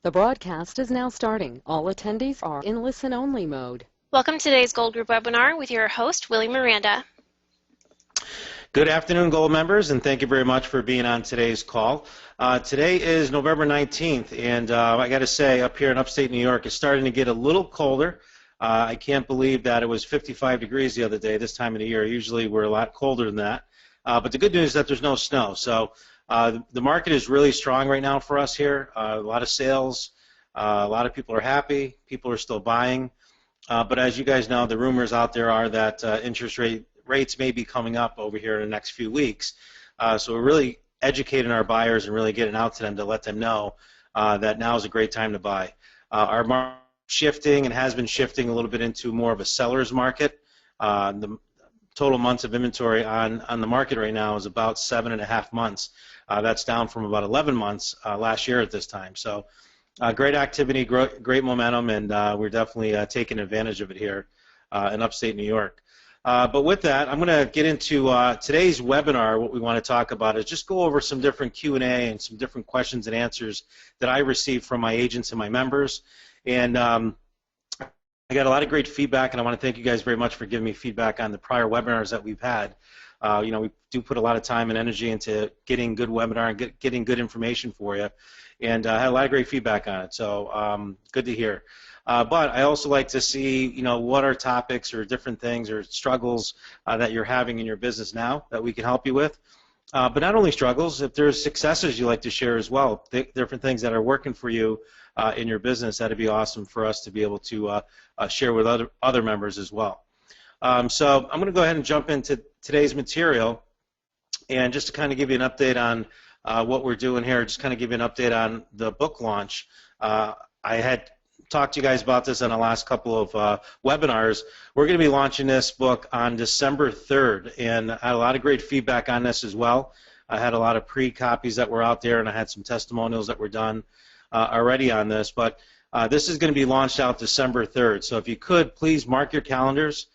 The broadcast is now starting. All attendees are in listen-only mode. Welcome to today's Gold Group webinar with your host, Willie Miranda. Good afternoon, Gold members, and thank you very much for being on today's call. Today is November 19th, and I got to say, up here in upstate New York, it's starting to get a little colder. I can't believe that it was 55 degrees the other day this time of the year. Usually we're a lot colder than that. But the good news is that there's no snow. So the market is really strong right now for us here. A lot of sales. A lot of people are happy. People are still buying. But as you guys know, the rumors out there are that interest rates may be coming up over here in the next few weeks. So we're really educating our buyers and really getting out to them to let them know that now is a great time to buy. Our market is shifting and has been shifting a little bit into more of a seller's market. The total months of inventory on the market right now is about 7.5 months. That's down from about 11 months last year at this time. So great activity, great momentum, and we're definitely taking advantage of it here in upstate New York. But with that, I'm going to get into today's webinar. What we want to talk about is just go over some different Q&A and some different questions and answers that I received from my agents and my members. And I got a lot of great feedback, and I want to thank you guys very much for giving me feedback on the prior webinars that we've had. You know, we do put a lot of time and energy into getting good webinar and getting good information for you, and I had a lot of great feedback on it, so good to hear. But I also like to see, you know, what are topics or different things or struggles that you're having in your business now that we can help you with. But not only struggles, if there's successes you'd like to share as well, different things that are working for you in your business, that'd be awesome for us to be able to share with other members as well. So I'm going to go ahead and jump into today's material, and just to kind of give you an update on what we're doing here, just kind of give you an update on the book launch. I had talked to you guys about this in the last couple of webinars. We're going to be launching this book on December 3rd, and I had a lot of great feedback on this as well. I had a lot of pre-copies that were out there, and I had some testimonials that were done already on this, but this is going to be launched out December 3rd. So if you could, please mark your calendars,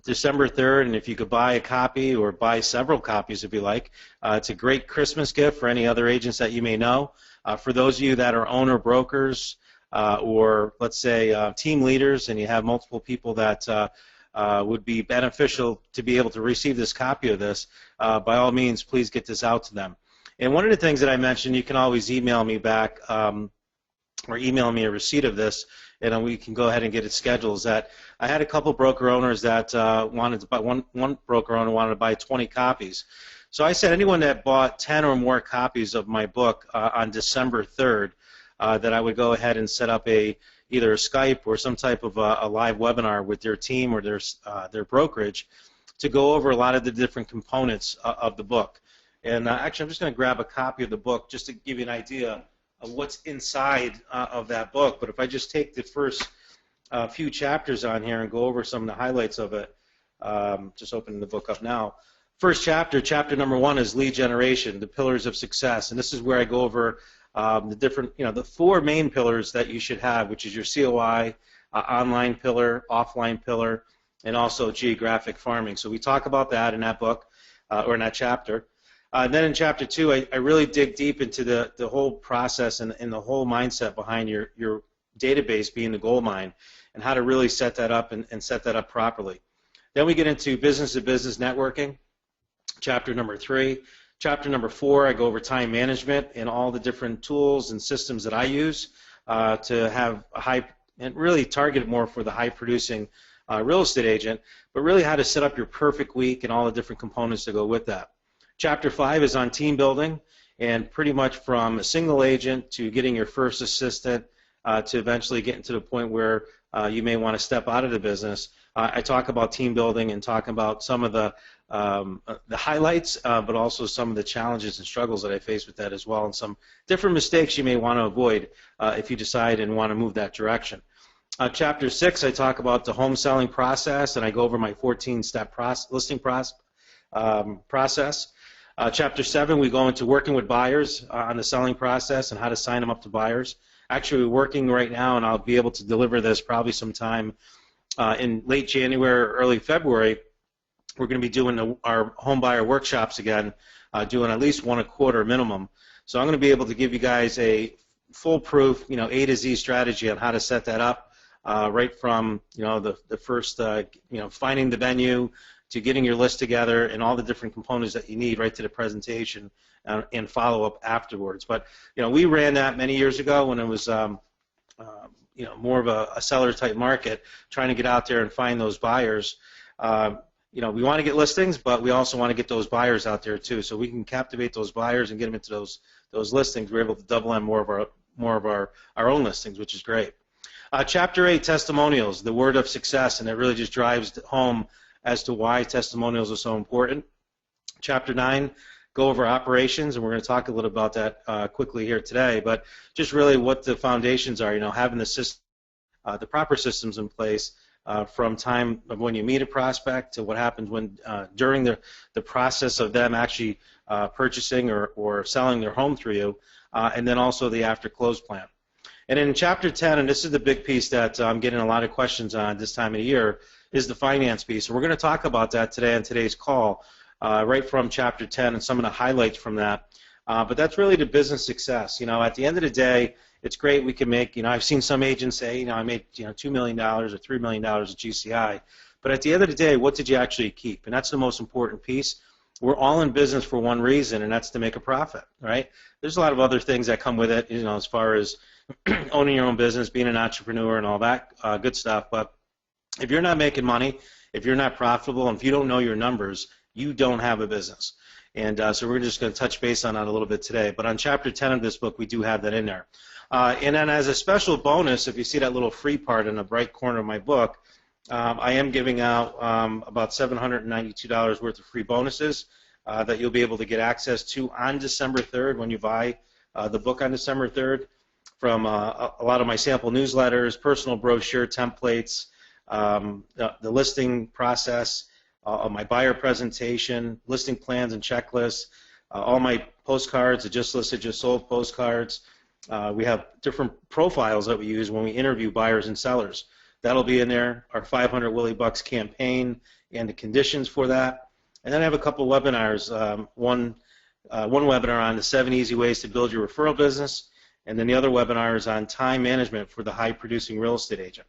December 3rd, and if you could buy a copy or buy several copies if you like. It's a great Christmas gift for any other agents that you may know. For those of you that are owner brokers or, let's say, team leaders, and you have multiple people that would be beneficial to be able to receive this copy of this, by all means, please get this out to them. And one of the things that I mentioned, you can always email me back or email me a receipt of this, and we can go ahead and get it scheduled. Is that I had a couple broker owners that wanted to buy, one broker owner wanted to buy 20 copies. So I said anyone that bought 10 or more copies of my book on December 3rd, that I would go ahead and set up either a Skype or some type of a live webinar with their team or their brokerage to go over a lot of the different components of the book. And actually, I'm just going to grab a copy of the book just to give you an idea of what's inside of that book. But if I just take the first few chapters on here and go over some of the highlights of it, just opening the book up now. First chapter, chapter number 1 is lead generation, the pillars of success, and this is where I go over the different, you know, the 4 main pillars that you should have, which is your COI, online pillar, offline pillar, and also geographic farming. So we talk about that in that book or in that chapter. Then in chapter 2, I really dig deep into the whole process and the whole mindset behind your database being the gold mine and how to really set that up and set that up properly. Then we get into business-to-business networking, chapter number 3. Chapter number 4, I go over time management and all the different tools and systems that I use to have a high, and really target more for the high-producing real estate agent, but really how to set up your perfect week and all the different components that go with that. Chapter 5 is on team building, and pretty much from a single agent to getting your first assistant to eventually getting to the point where you may want to step out of the business. I talk about team building and talk about some of the highlights, but also some of the challenges and struggles that I face with that as well, and some different mistakes you may want to avoid if you decide and want to move that direction. Chapter 6, I talk about the home selling process, and I go over my 14-step listing process. Chapter 7, we go into working with buyers on the selling process and how to sign them up to buyers. Actually, we're working right now, and I'll be able to deliver this probably sometime in late January or early February. We're going to be doing our home buyer workshops again, doing at least one a quarter minimum. So I'm going to be able to give you guys a foolproof, A to Z strategy on how to set that up, right from the first finding the venue to getting your list together and all the different components that you need, right to the presentation and follow up afterwards. But we ran that many years ago when it was more of a seller type market, trying to get out there and find those buyers. We want to get listings, but we also want to get those buyers out there too, so we can captivate those buyers and get them into those listings. We're able to double on more of our own listings, which is great. Chapter 8, testimonials, the word of success, and it really just drives home as to why testimonials are so important. Chapter 9, go over operations, and we're going to talk a little about that quickly here today, but just really what the foundations are, having the proper systems in place from time of when you meet a prospect to what happens when during the process of them actually purchasing or selling their home through you, and then also the after close plan. And in Chapter 10, and this is the big piece that I'm getting a lot of questions on this time of the year, is the finance piece. So we're going to talk about that today on today's call, right from Chapter 10 and some of the highlights from that. But that's really the business success. At the end of the day, it's great we can make, I've seen some agents say, I made $2 million or $3 million at GCI. But at the end of the day, what did you actually keep? And that's the most important piece. We're all in business for one reason, and that's to make a profit, right? There's a lot of other things that come with it, as far as owning your own business, being an entrepreneur, and all that good stuff. But if you're not making money, if you're not profitable, and if you don't know your numbers, you don't have a business. And so we're just going to touch base on that a little bit today. But on Chapter 10 of this book, we do have that in there. And then as a special bonus, if you see that little free part in the right corner of my book, I am giving out about $792 worth of free bonuses that you'll be able to get access to on December 3rd when you buy the book on December 3rd, from a lot of my sample newsletters, personal brochure templates, the listing process, my buyer presentation, listing plans and checklists, all my postcards, the just listed, just sold postcards. We have different profiles that we use when we interview buyers and sellers. That'll be in there, our 500 Willie Bucks campaign and the conditions for that. And then I have a couple webinars, one webinar on the 7 easy ways to build your referral business, and then the other webinar is on time management for the high-producing real estate agent.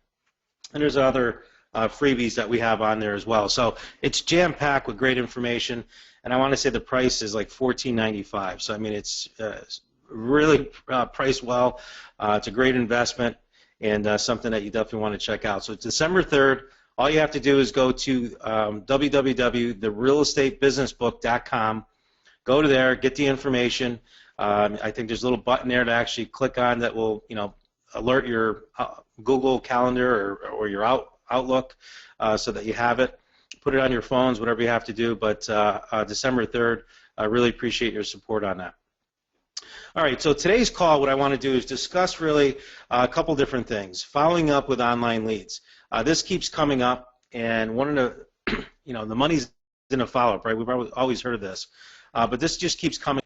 And there's other freebies that we have on there as well. So it's jam-packed with great information, and I want to say the price is like $14.95. So I mean, it's really priced well. It's a great investment and something that you definitely want to check out. So it's December 3rd. All you have to do is go to www.therealestatebusinessbook.com. Go to there, get the information. I think there's a little button there to actually click on that will, alert your Google Calendar or your Outlook so that you have it. Put it on your phones, whatever you have to do. But December 3rd, I really appreciate your support on that. All right, so today's call, what I want to do is discuss really a couple different things. Following up with online leads. This keeps coming up, and one of the, the money's in a follow-up, right? We've always heard of this. But this just keeps coming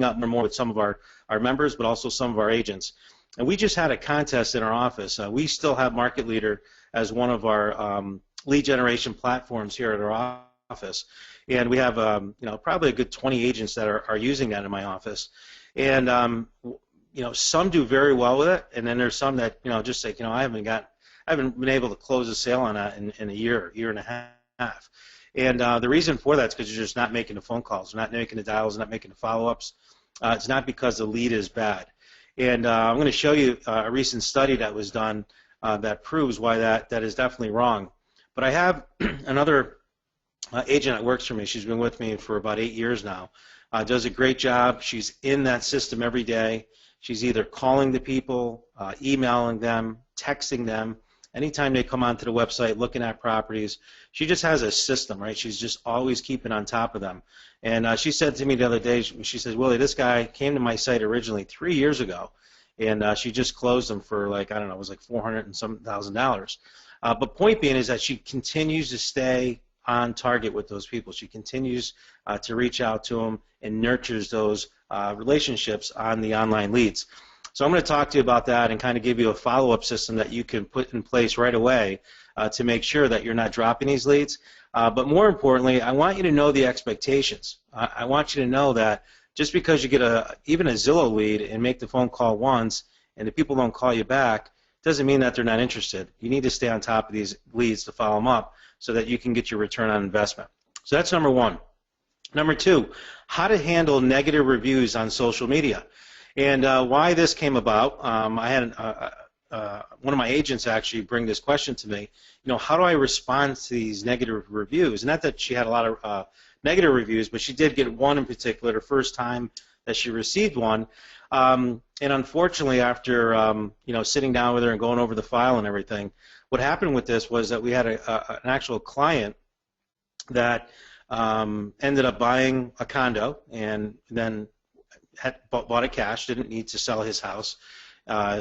up more and more with some of our members, but also some of our agents. And we just had a contest in our office. We still have Market Leader as one of our lead generation platforms here at our office. And we have probably a good 20 agents that are using that in my office. And some do very well with it, and then there's some that just say, I haven't been able to close a sale on that in a year and a half. And the reason for that is because you're just not making the phone calls, not making the dials, not making the follow-ups. It's not because the lead is bad. And I'm going to show you a recent study that was done that proves why that is definitely wrong. But I have another agent that works for me. She's been with me for about 8 years now. Does a great job. She's in that system every day. She's either calling the people, emailing them, texting them. Anytime they come onto the website looking at properties, she just has a system, right? She's just always keeping on top of them. And she said to me the other day, she says, Willie, this guy came to my site originally 3 years ago, and she just closed him for like, I don't know, it was like $400 and some thousand. But point being is that she continues to stay on target with those people. She continues to reach out to them and nurtures those relationships on the online leads. So I'm going to talk to you about that and kind of give you a follow-up system that you can put in place right away to make sure that you're not dropping these leads. But more importantly, I want you to know the expectations. I want you to know that just because you get even a Zillow lead and make the phone call once and the people don't call you back, doesn't mean that they're not interested. You need to stay on top of these leads to follow them up so that you can get your return on investment. So that's number one. Number two, how to handle negative reviews on social media. And why this came about, I had one of my agents actually bring this question to me. How do I respond to these negative reviews? Not that she had a lot of negative reviews, but she did get one in particular the first time that she received one. And unfortunately, after sitting down with her and going over the file and everything, what happened with this was that we had an actual client that ended up buying a condo and then bought it cash, didn't need to sell his house,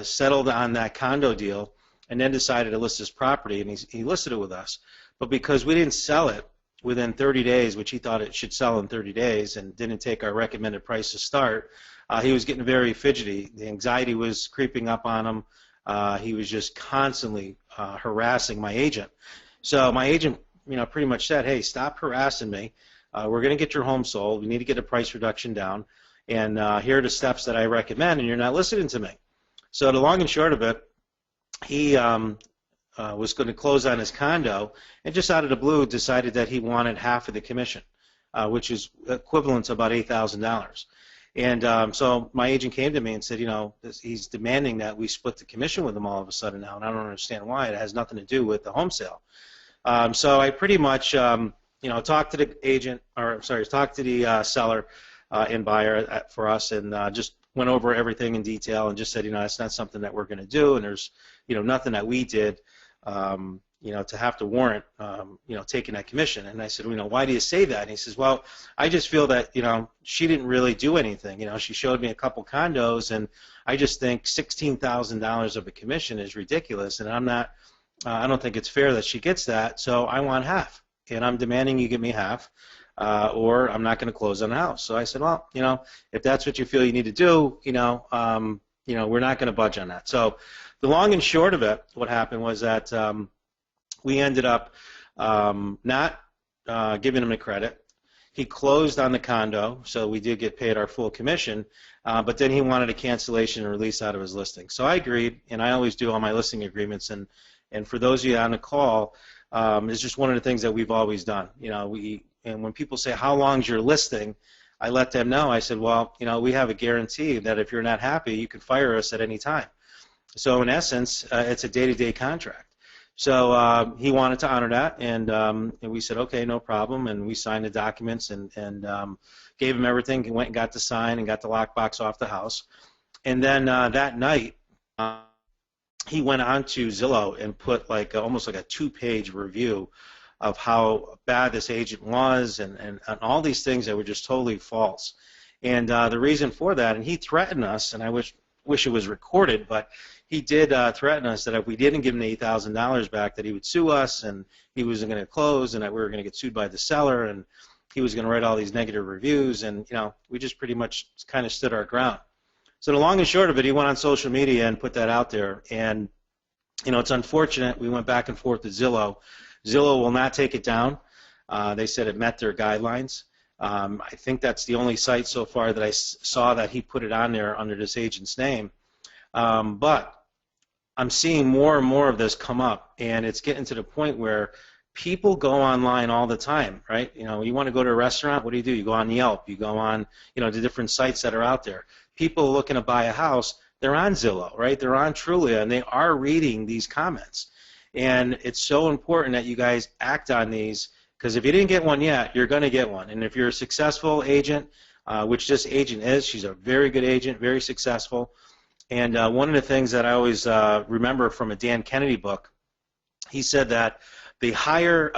settled on that condo deal, and then decided to list his property, and he listed it with us. But because we didn't sell it within 30 days, which he thought it should sell in 30 days, and didn't take our recommended price to start, he was getting very fidgety. The anxiety was creeping up on him. He was just constantly harassing my agent. So my agent, pretty much said, hey, stop harassing me. We're going to get your home sold. We need to get a price reduction down. And here are the steps that I recommend, and you're not listening to me. So the long and short of it, he was going to close on his condo, and just out of the blue decided that he wanted half of the commission, which is equivalent to about $8,000. And so my agent came to me and said, he's demanding that we split the commission with him all of a sudden now, and I don't understand why. It has nothing to do with the home sale. So I pretty much, talked to the agent, talked to the seller and buyer for us, and just went over everything in detail and just said, that's not something that we're going to do, and there's, nothing that we did, to have to warrant, taking that commission. And I said, why do you say that? And he says, well, I just feel that, she didn't really do anything. She showed me a couple condos, and I just think $16,000 of a commission is ridiculous, and I don't think it's fair that she gets that, so I want half, and I'm demanding you give me half, or I'm not going to close on the house. So I said, well, if that's what you feel you need to do, we're not going to budge on that. So the long and short of it, what happened was that we ended up not giving him a credit. He closed on the condo, so we did get paid our full commission, but then he wanted a cancellation and release out of his listing. So I agreed, and I always do all my listing agreements, and for those of you on the call, it's just one of the things that we've always done. And when people say, how long's your listing, I let them know. I said, well, we have a guarantee that if you're not happy, you can fire us at any time. So in essence, it's a day-to-day contract. So he wanted to honor that, and we said, okay, no problem, and we signed the documents and gave him everything. He went and got the sign and got the lockbox off the house. And then that night, he went on to Zillow and put almost like a 2-page review of how bad this agent was and all these things that were just totally false. And the reason for that, and he threatened us, and I wish it was recorded, but he did threaten us that if we didn't give him the $8,000 back, that he would sue us, and he wasn't going to close, and that we were going to get sued by the seller, and he was going to write all these negative reviews, and we just pretty much kind of stood our ground. So the long and short of it, he went on social media and put that out there, and it's unfortunate. We went back and forth with Zillow. Zillow will not take it down. They said it met their guidelines. I think that's the only site so far that I saw that he put it on there under this agent's name. But I'm seeing more and more of this come up, and it's getting to the point where people go online all the time, right? You want to go to a restaurant, what do? You go on Yelp, you go on, the different sites that are out there. People looking to buy a house, they're on Zillow, right? They're on Trulia, and they are reading these comments. And it's so important that you guys act on these, because if you didn't get one yet, you're going to get one. And if you're a successful agent, which this agent is, she's a very good agent, very successful. And one of the things that I always remember from a Dan Kennedy book, he said that the higher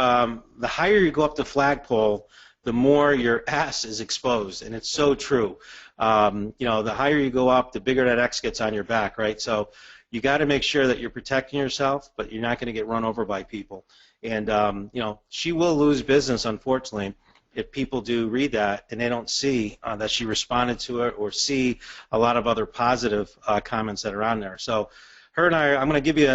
you go up the flagpole, the more your ass is exposed, and it's so true. The higher you go up, the bigger that X gets on your back, right? So you got to make sure that you're protecting yourself, but you're not going to get run over by people. And she will lose business, unfortunately, if people do read that and they don't see that she responded to it or see a lot of other positive comments that are on there. So her and I'm going to give you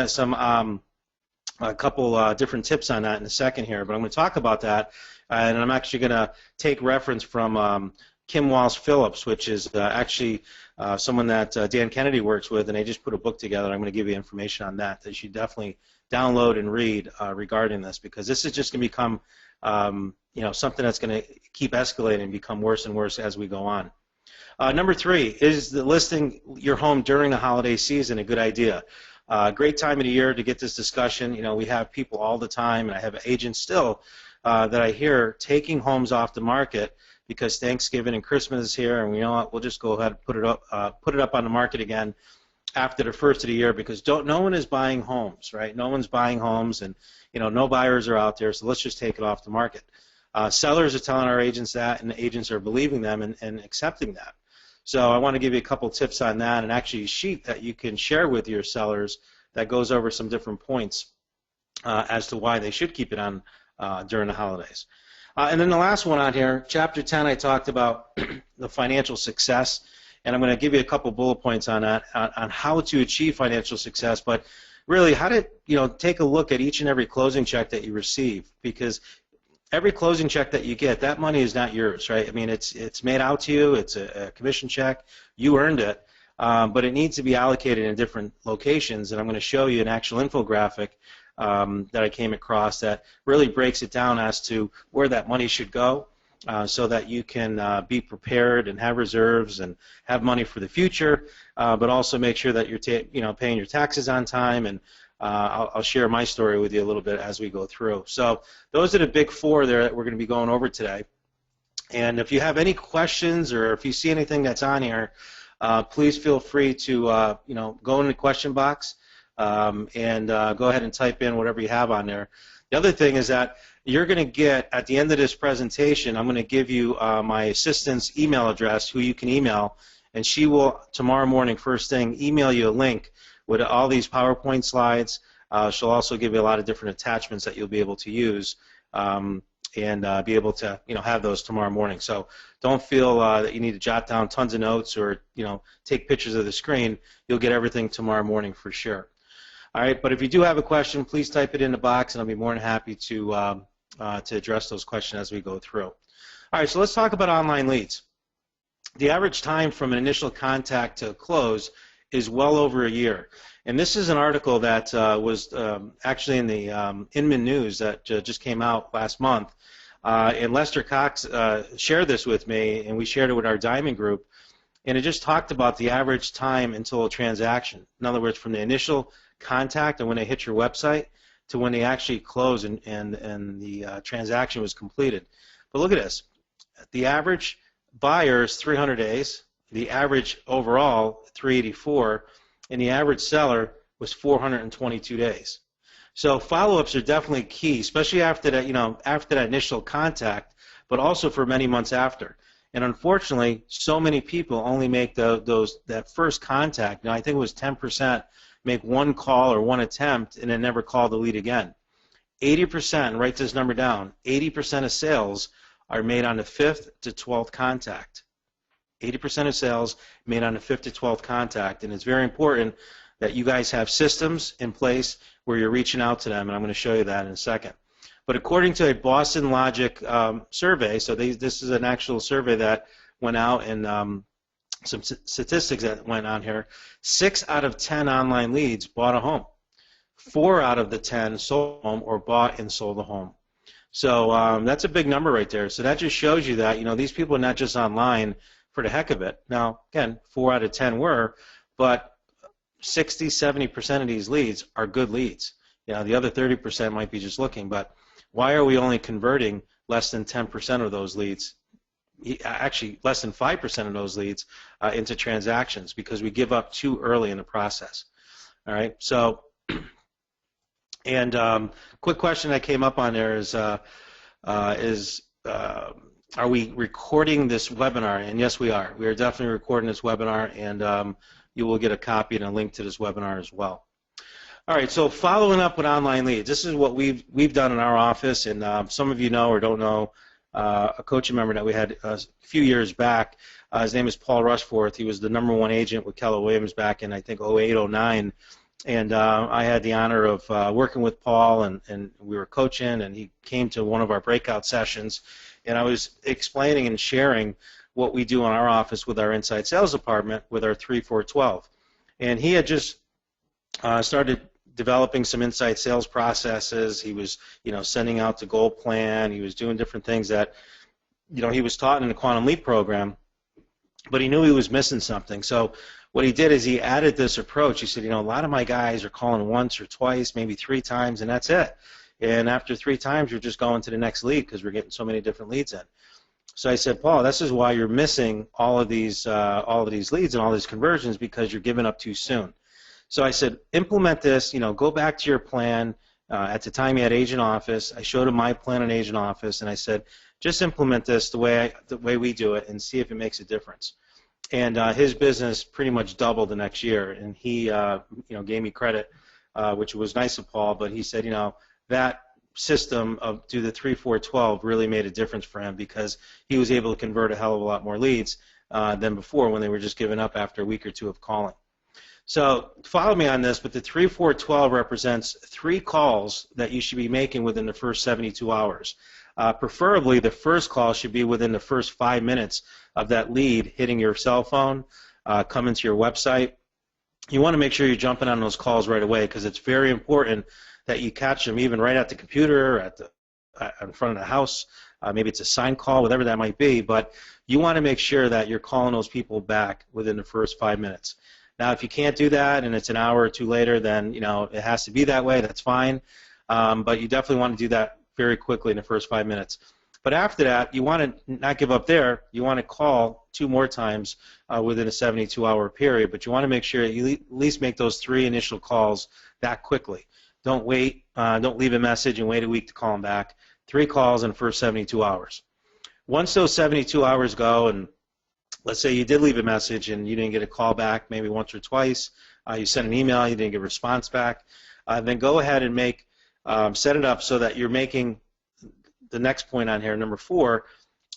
a couple different tips on that in a second here, but I'm going to talk about that, and I'm actually going to take reference from Kim Walsh Phillips, which is actually someone that Dan Kennedy works with, and they just put a book together. I'm going to give you information on that you should definitely download and read regarding this, because this is just going to become something that's going to keep escalating and become worse and worse as we go on. Number 3, is the listing your home during the holiday season a good idea? Great time of the year to get this discussion. We have people all the time, and I have agents still that I hear taking homes off the market because Thanksgiving and Christmas is here, and you know what, we'll just go ahead and put it up on the market again after the first of the year, because no one is buying homes, right? No one's buying homes, and no buyers are out there, so let's just take it off the market. Sellers are telling our agents that, and the agents are believing them and accepting that. So I want to give you a couple tips on that, and actually a sheet that you can share with your sellers that goes over some different points as to why they should keep it on during the holidays. And then the last one on here, Chapter 10, I talked about the financial success, and I'm going to give you a couple bullet points on that, on how to achieve financial success, but really how to take a look at each and every closing check that you receive, because every closing check that you get, that money is not yours, right? I mean, it's made out to you. It's a commission check. You earned it, but it needs to be allocated in different locations, and I'm going to show you an actual infographic that I came across that really breaks it down as to where that money should go, so that you can be prepared and have reserves and have money for the future, but also make sure that you're paying your taxes on time. And I'll share my story with you a little bit as we go through. So those are the big 4 there that we're going to be going over today. And if you have any questions, or if you see anything that's on here, please feel free to go in the question box and go ahead and type in whatever you have on there. The other thing is that you're going to get, at the end of this presentation, I'm going to give you my assistant's email address, who you can email, and she will, tomorrow morning, first thing, email you a link with all these PowerPoint slides. She'll also give you a lot of different attachments that you'll be able to use and be able to have those tomorrow morning. So don't feel that you need to jot down tons of notes or take pictures of the screen. You'll get everything tomorrow morning for sure. All right, but if you do have a question, please type it in the box, and I'll be more than happy to address those questions as we go through. All right, so let's talk about online leads. The average time from an initial contact to close is well over a year. And this is an article that was actually in the Inman News that just came out last month. And Lester Cox shared this with me, and we shared it with our Diamond group. And it just talked about the average time until a transaction. In other words, from the initial contact and when they hit your website to when they actually close and the transaction was completed. But look at this. The average buyer is 300 days. The average overall, 384, and the average seller was 422 days. So follow-ups are definitely key, especially after that, after that initial contact, but also for many months after. And unfortunately, so many people only make that first contact. Now, I think it was 10% make one call or one attempt and then never call the lead again. 80%, write this number down, 80% of sales are made on the 5th to 12th contact. 80% of sales made on the 5th to 12th contact, and it's very important that you guys have systems in place where you're reaching out to them, and I'm going to show you that in a second. But according to a Boston Logic survey, so this is an actual survey that went out, and some statistics that went on here, 6 out of 10 online leads bought a home. 4 out of the 10 sold a home or bought and sold a home. So that's a big number right there. So that just shows you that these people are not just online for the heck of it. Now, again, 4 out of 10 were, but 60, 70% of these leads are good leads. The other 30% might be just looking, but why are we only converting less than 10% of those leads? Actually, less than 5% of those leads into transactions, because we give up too early in the process. All right, so, and quick question that came up on there is are we recording this webinar? And yes, we are. We are definitely recording this webinar, and you will get a copy and a link to this webinar as well. All right, so following up with online leads, this is what we've done in our office, and some of you know or don't know a coaching member that we had a few years back. His name is Paul Rushforth. He was the #1 agent with Keller Williams back in, I think, 08, 09. And I had the honor of working with Paul, and we were coaching, and he came to one of our breakout sessions, and I was explaining and sharing what we do in our office with our inside sales department with our 3-4-12. And he had just started developing some inside sales processes. He was, sending out the goal plan. He was doing different things that, he was taught in the Quantum Leap program, but he knew he was missing something. So what he did is he added this approach. He said, a lot of my guys are calling once or twice, maybe 3 times, and that's it. And after 3 times, you're just going to the next lead because we're getting so many different leads in. So I said, Paul, this is why you're missing all of these leads and all these conversions, because you're giving up too soon. So I said, implement this. Go back to your plan. At the time, he had Agent Office. I showed him my plan on Agent Office, and I said, just implement this the way we do it, and see if it makes a difference. And his business pretty much doubled the next year, and he gave me credit, which was nice of Paul. But he said, that system of do the 3-4-12 really made a difference for him, because he was able to convert a hell of a lot more leads than before, when they were just giving up after a week or 2 of calling. So follow me on this, but the 3-4-12 represents 3 calls that you should be making within the first 72 hours. Preferably, the first call should be within the first 5 minutes of that lead hitting your cell phone, coming to your website. You want to make sure you're jumping on those calls right away, because it's very important that you catch them even right at the computer, in front of the house. Maybe it's a sign call, whatever that might be, but you want to make sure that you're calling those people back within the first 5 minutes. Now, if you can't do that and it's an hour or 2 later, then it has to be that way. That's fine, but you definitely want to do that very quickly in the first 5 minutes. But after that, you want to not give up there. You want to call 2 more times within a 72-hour period, but you want to make sure you at least make those 3 initial calls that quickly. Don't wait. Don't leave a message and wait a week to call them back. 3 calls in the first 72 hours. Once those 72 hours go, and let's say you did leave a message and you didn't get a call back maybe once or twice, you sent an email, you didn't get a response back, then go ahead and set it up so that you're making the next point on here, number 4,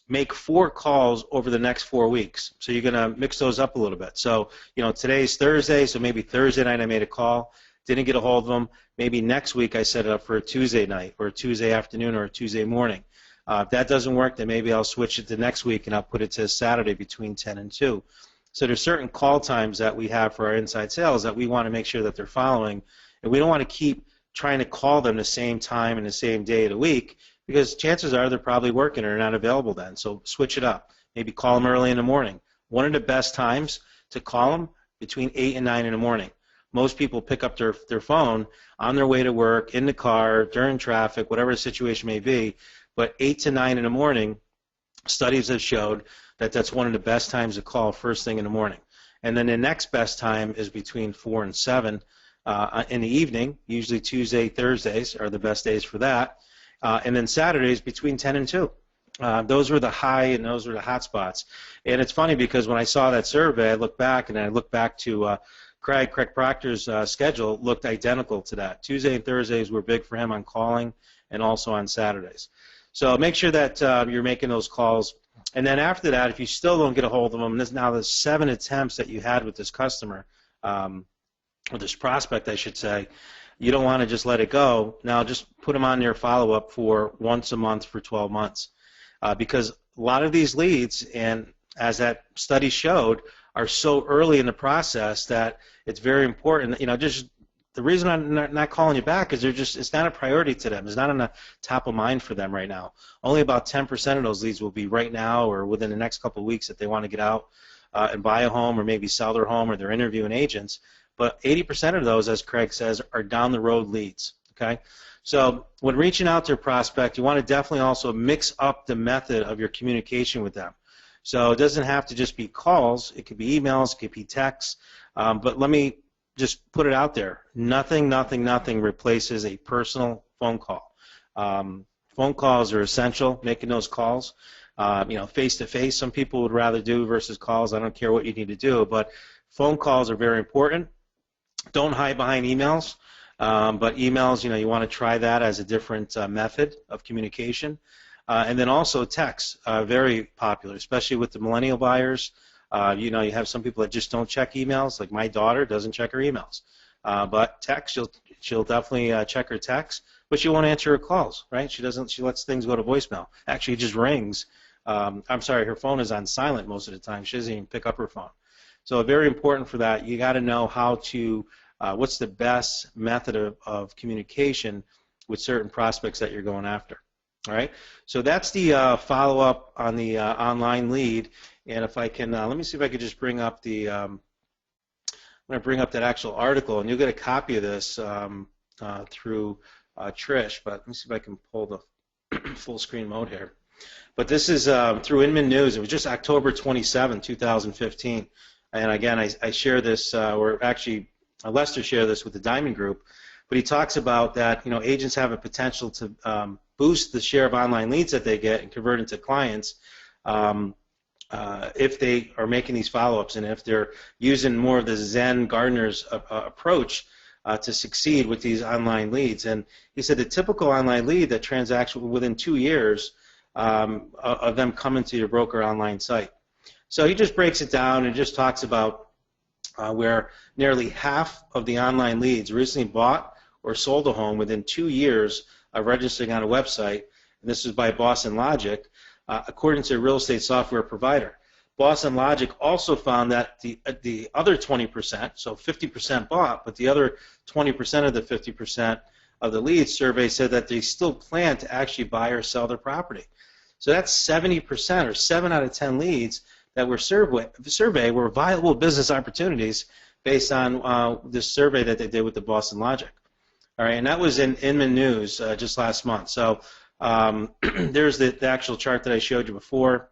make 4 calls over the next 4 weeks. So you're going to mix those up a little bit. So, today's Thursday, so maybe Thursday night I made a call, didn't get a hold of them. Maybe next week I set it up for a Tuesday night or a Tuesday afternoon or a Tuesday morning. If that doesn't work, then maybe I'll switch it to next week and I'll put it to Saturday between 10 and 2. So there's certain call times that we have for our inside sales that we want to make sure that they're following, and we don't want to keep trying to call them the same time and the same day of the week, because chances are they're probably working or not available then. So switch it up. Maybe call them early in the morning. One of the best times to call them, between 8 and 9 in the morning. Most people pick up their phone on their way to work, in the car, during traffic, whatever the situation may be. But 8 to 9 in the morning, studies have showed that that's one of the best times to call first thing in the morning. And then the next best time is between 4 and 7 in the evening. Usually Tuesday, Thursdays are the best days for that. And then Saturdays between 10 and 2. Those were the high and those were the hot spots. And it's funny because when I saw that survey, I looked back to Craig Proctor's schedule looked identical to that. Tuesday and Thursdays were big for him on calling and also on Saturdays. So make sure that you're making those calls. And then after that, if you still don't get a hold of them, now the 7 attempts that you had with this customer, or this prospect, I should say, you don't want to just let it go. Now just put them on your follow-up for once a month for 12 months. Because a lot of these leads, and as that study showed, are so early in the process that it's very important. Just the reason I'm not calling you back is it's not a priority to them. It's not on the top of mind for them right now. Only about 10% of those leads will be right now or within the next couple of weeks that they want to get out and buy a home or maybe sell their home or they're interviewing agents. But 80% of those, as Craig says, are down the road leads. Okay. So when reaching out to a prospect, you want to definitely also mix up the method of your communication with them. So it doesn't have to just be calls. It could be emails. It could be texts. But let me just put it out there. Nothing replaces a personal phone call. Phone calls are essential, making those calls. Face-to-face, some people would rather do versus calls. I don't care what you need to do, but phone calls are very important. Don't hide behind emails. But emails, you want to try that as a different method of communication. And then also texts, very popular, especially with the millennial buyers. You have some people that just don't check emails. Like my daughter doesn't check her emails. But text, she'll definitely check her texts, but she won't answer her calls, right? She lets things go to voicemail. Actually, it just rings I'm sorry, her phone is on silent most of the time. She doesn't even pick up her phone. So very important for that. You got to know how to, what's the best method of communication with certain prospects that you're going after. All right. So that's the follow-up on the online lead. And if I can, let me see if I could just bring up the, I'm going to bring up that actual article, and you'll get a copy of this through Trish. But let me see if I can pull the full screen mode here. But this is through Inman News. It was just October 27, 2015. And again, I share this, or actually Lester shared this with the Diamond Group. But he talks about that, agents have a potential to boost the share of online leads that they get and convert into clients if they are making these follow-ups and if they're using more of the Zen Gardener's approach to succeed with these online leads. And he said the typical online lead that transacts within 2 years of them coming to your broker online site. So he just breaks it down and just talks about where nearly half of the online leads recently bought or sold a home within 2 years of registering on a website. And this is by Boston Logic, according to a real estate software provider. Boston Logic also found that the other 20%, so 50% bought, but the other 20% of the 50% of the leads survey said that they still plan to actually buy or sell their property. So that's 70%, or 7 out of 10 leads that were surveyed were viable business opportunities based on this survey that they did with the Boston Logic. All right, and that was in Inman News just last month. So there's the actual chart that I showed you before.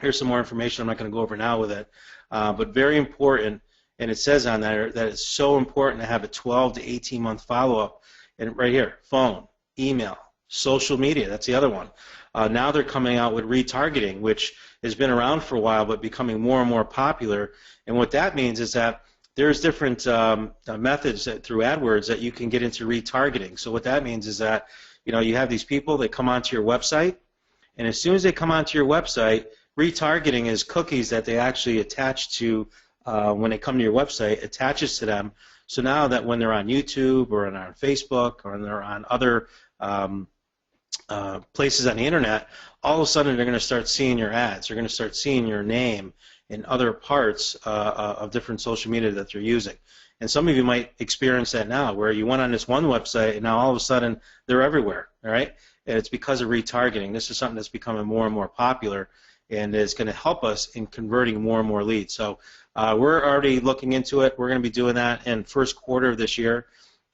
Here's some more information. I'm not going to go over now with it, but very important. And it says on there that it's so important to have a 12 to 18-month follow-up. And right here, phone, email, social media. That's the other one. Now they're coming out with retargeting, which has been around for a while but becoming more and more popular. And what that means is that there's different methods through AdWords that you can get into retargeting. So what that means is that you have these people that come onto your website, and as soon as they come onto your website, retargeting is cookies that they actually attach to when they come to your website, attaches to them. So now that when they're on YouTube or on Facebook or they're on other places on the internet, all of a sudden they're going to start seeing your ads. They're going to start seeing your name in other parts of different social media that they're using. And some of you might experience that now, where you went on this one website and now all of a sudden they're everywhere, all right? And it's because of retargeting. This is something that's becoming more and more popular, and is going to help us in converting more and more leads. So we're already looking into it. We're going to be doing that in first quarter of this year,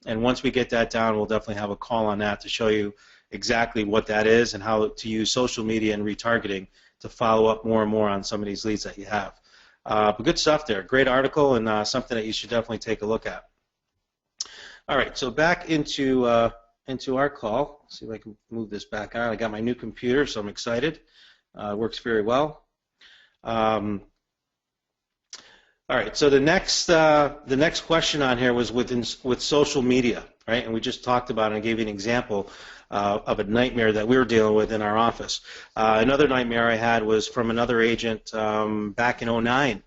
and once we get that down, we'll definitely have a call on that to show you exactly what that is and how to use social media and retargeting to follow up more and more on some of these leads that you have. But good stuff there. Great article, and something that you should definitely take a look at. All right, so back into our call. Let's see if I can move this back on. I got my new computer, so I'm excited. Works very well. All right, so the next question on here was with social media, right? And we just talked about it and I gave you an example of a nightmare that we were dealing with in our office. Another nightmare I had was from another agent back in '09,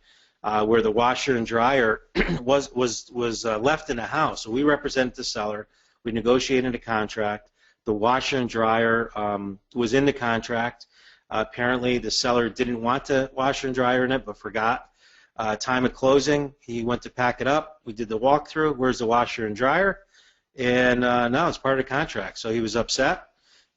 where the washer and dryer was left in the house. So we represented the seller. We negotiated a contract. The washer and dryer was in the contract. Apparently, the seller didn't want the washer and dryer in it, but forgot. Time of closing, he went to pack it up. We did the walkthrough. Where's the washer and dryer? And now it's part of the contract. So he was upset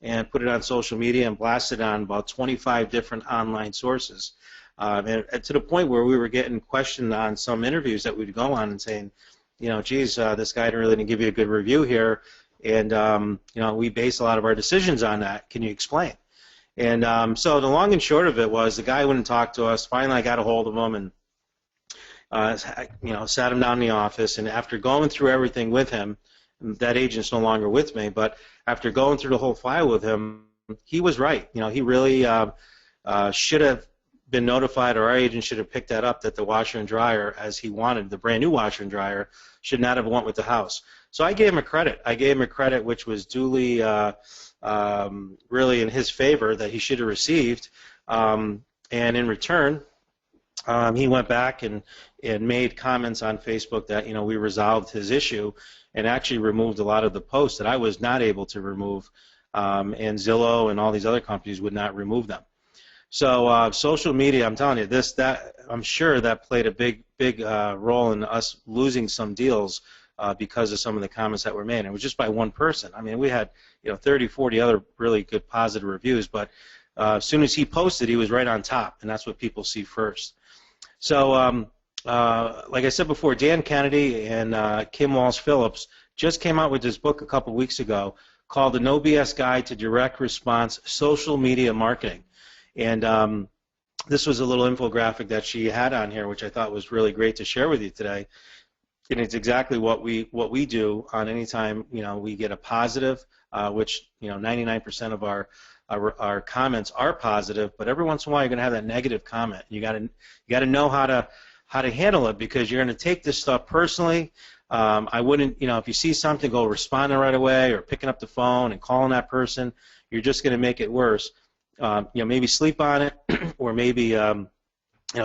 and put it on social media and blasted on about 25 different online sources. And to the point where we were getting questioned on some interviews that we'd go on and saying, geez, this guy really didn't give you a good review here. And, we base a lot of our decisions on that. Can you explain? And so the long and short of it was the guy wouldn't talk to us. Finally, I got a hold of him and, sat him down in the office. And after going through everything with him, that agent's no longer with me, but after going through the whole file with him, he was right. He really should have been notified, or our agent should have picked that up, that the washer and dryer, as he wanted, the brand new washer and dryer, should not have went with the house. So I gave him a credit. I gave him a credit which was duly really in his favor, that he should have received. And in return, he went back and made comments on Facebook that we resolved his issue, and actually removed a lot of the posts that I was not able to remove, and Zillow and all these other companies would not remove them. So social media, I'm telling you, I'm sure that played a big role in us losing some deals because of some of the comments that were made. And it was just by one person. I mean, we had 30, 40 other really good positive reviews, but as soon as he posted, he was right on top, and that's what people see first. So like I said before, Dan Kennedy and Kim Walsh-Phillips just came out with this book a couple weeks ago called The No BS Guide to Direct Response Social Media Marketing. And this was a little infographic that she had on here, which I thought was really great to share with you today. And it's exactly what we do on any time we get a positive, which 99% of our comments are positive, but every once in a while you're going to have that negative comment. You got to know how to handle it, because you're going to take this stuff personally. I wouldn't, if you see something, go responding right away or picking up the phone and calling that person. You're just going to make it worse. Maybe sleep on it, or maybe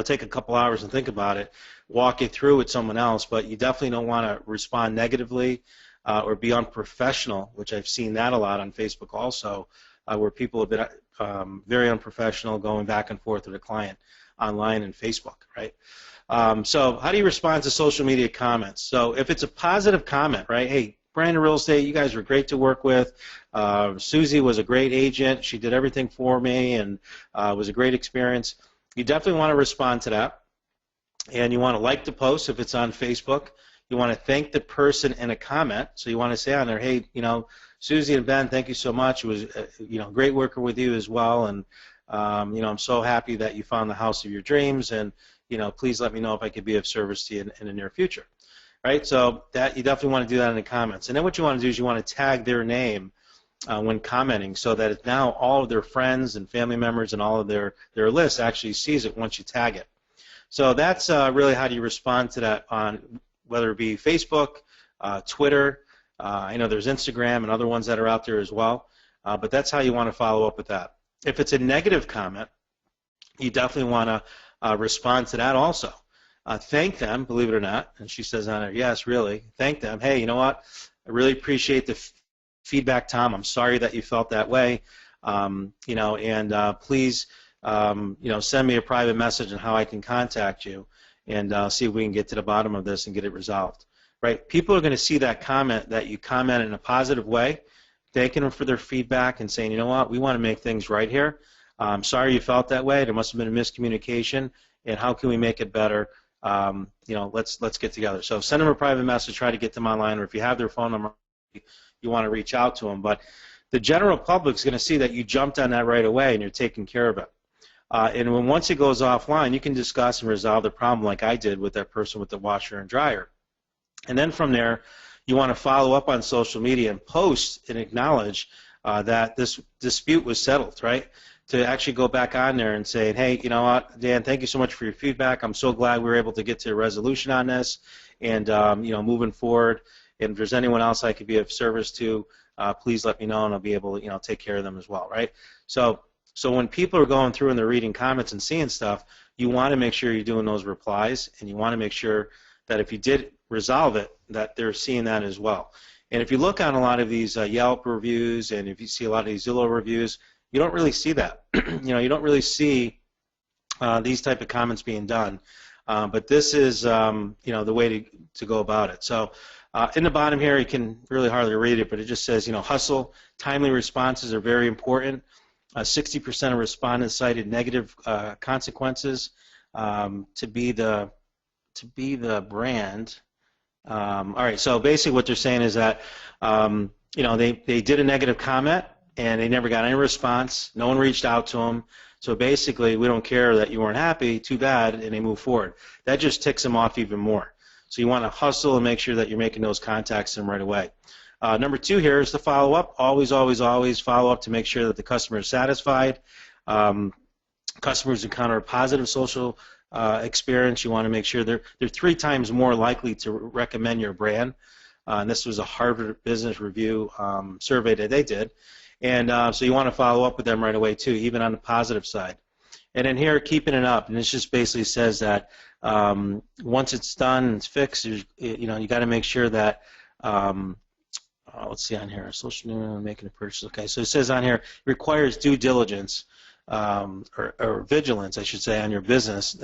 take a couple hours and think about it, walk it through with someone else. But you definitely don't want to respond negatively or be unprofessional, which I've seen that a lot on Facebook also, where people have been very unprofessional, going back and forth with a client online and Facebook, right? So how do you respond to social media comments? So if it's a positive comment, right, hey, Brandon Real Estate, you guys were great to work with. Susie was a great agent. She did everything for me, and it was a great experience. You definitely want to respond to that, and you want to like the post if it's on Facebook. You want to thank the person in a comment. So you want to say on there, hey, Susie and Ben, thank you so much. It was great working with you as well, and I'm so happy that you found the house of your dreams, and please let me know if I could be of service to you in the near future. Right, so that you definitely want to do that in the comments. And then what you want to do is you want to tag their name when commenting, so that now all of their friends and family members and all of their list actually sees it once you tag it. So that's really how do you respond to that on whether it be Facebook, Twitter. I know there's Instagram and other ones that are out there as well, but that's how you want to follow up with that. If it's a negative comment, you definitely want to respond to that also. Thank them, believe it or not. And she says on there, yes, really. Thank them. Hey, you know what? I really appreciate the feedback, Tom. I'm sorry that you felt that way. And please, send me a private message on how I can contact you, and see if we can get to the bottom of this and get it resolved. Right? People are going to see that comment that you comment in a positive way, thanking them for their feedback and saying, you know what? We want to make things right here. I'm sorry you felt that way. There must have been a miscommunication, and how can we make it better? Let's get together. So send them a private message, try to get them online, or if you have their phone number, you want to reach out to them. But the general public is going to see that you jumped on that right away and you're taking care of it. And once it goes offline, you can discuss and resolve the problem like I did with that person with the washer and dryer. And then from there, you want to follow up on social media and post and acknowledge that this dispute was settled, right? To actually go back on there and say, hey, you know what, Dan, thank you so much for your feedback. I'm so glad we were able to get to a resolution on this, and moving forward. And if there's anyone else I could be of service to, please let me know, and I'll be able to take care of them as well, right? So when people are going through and they're reading comments and seeing stuff, you want to make sure you're doing those replies, and you want to make sure that if you did resolve it, that they're seeing that as well. And if you look on a lot of these Yelp reviews, and if you see a lot of these Zillow reviews, you don't really see that. You don't really see these type of comments being done. But this is, the way to go about it. So in the bottom here, you can really hardly read it, but it just says, hustle. Timely responses are very important. 60% of respondents cited negative consequences to be the brand. All right. So basically, what they're saying is that they did a negative comment, and they never got any response. No one reached out to them. So basically, we don't care that you weren't happy, too bad, and they move forward. That just ticks them off even more. So you want to hustle and make sure that you're making those contacts them right away. Number 2 here is the follow-up. Always, always, always follow up to make sure that the customer is satisfied. Customers encounter a positive social experience. You want to make sure they're 3 times more likely to recommend your brand. And this was a Harvard Business Review survey that they did. And so you want to follow up with them right away too, even on the positive side. And then here, keeping it up, and this just basically says that once it's done and it's fixed, you got to make sure that let's see on here, social media, making a purchase. Okay, so it says on here, requires due diligence. or vigilance, I should say, on your business.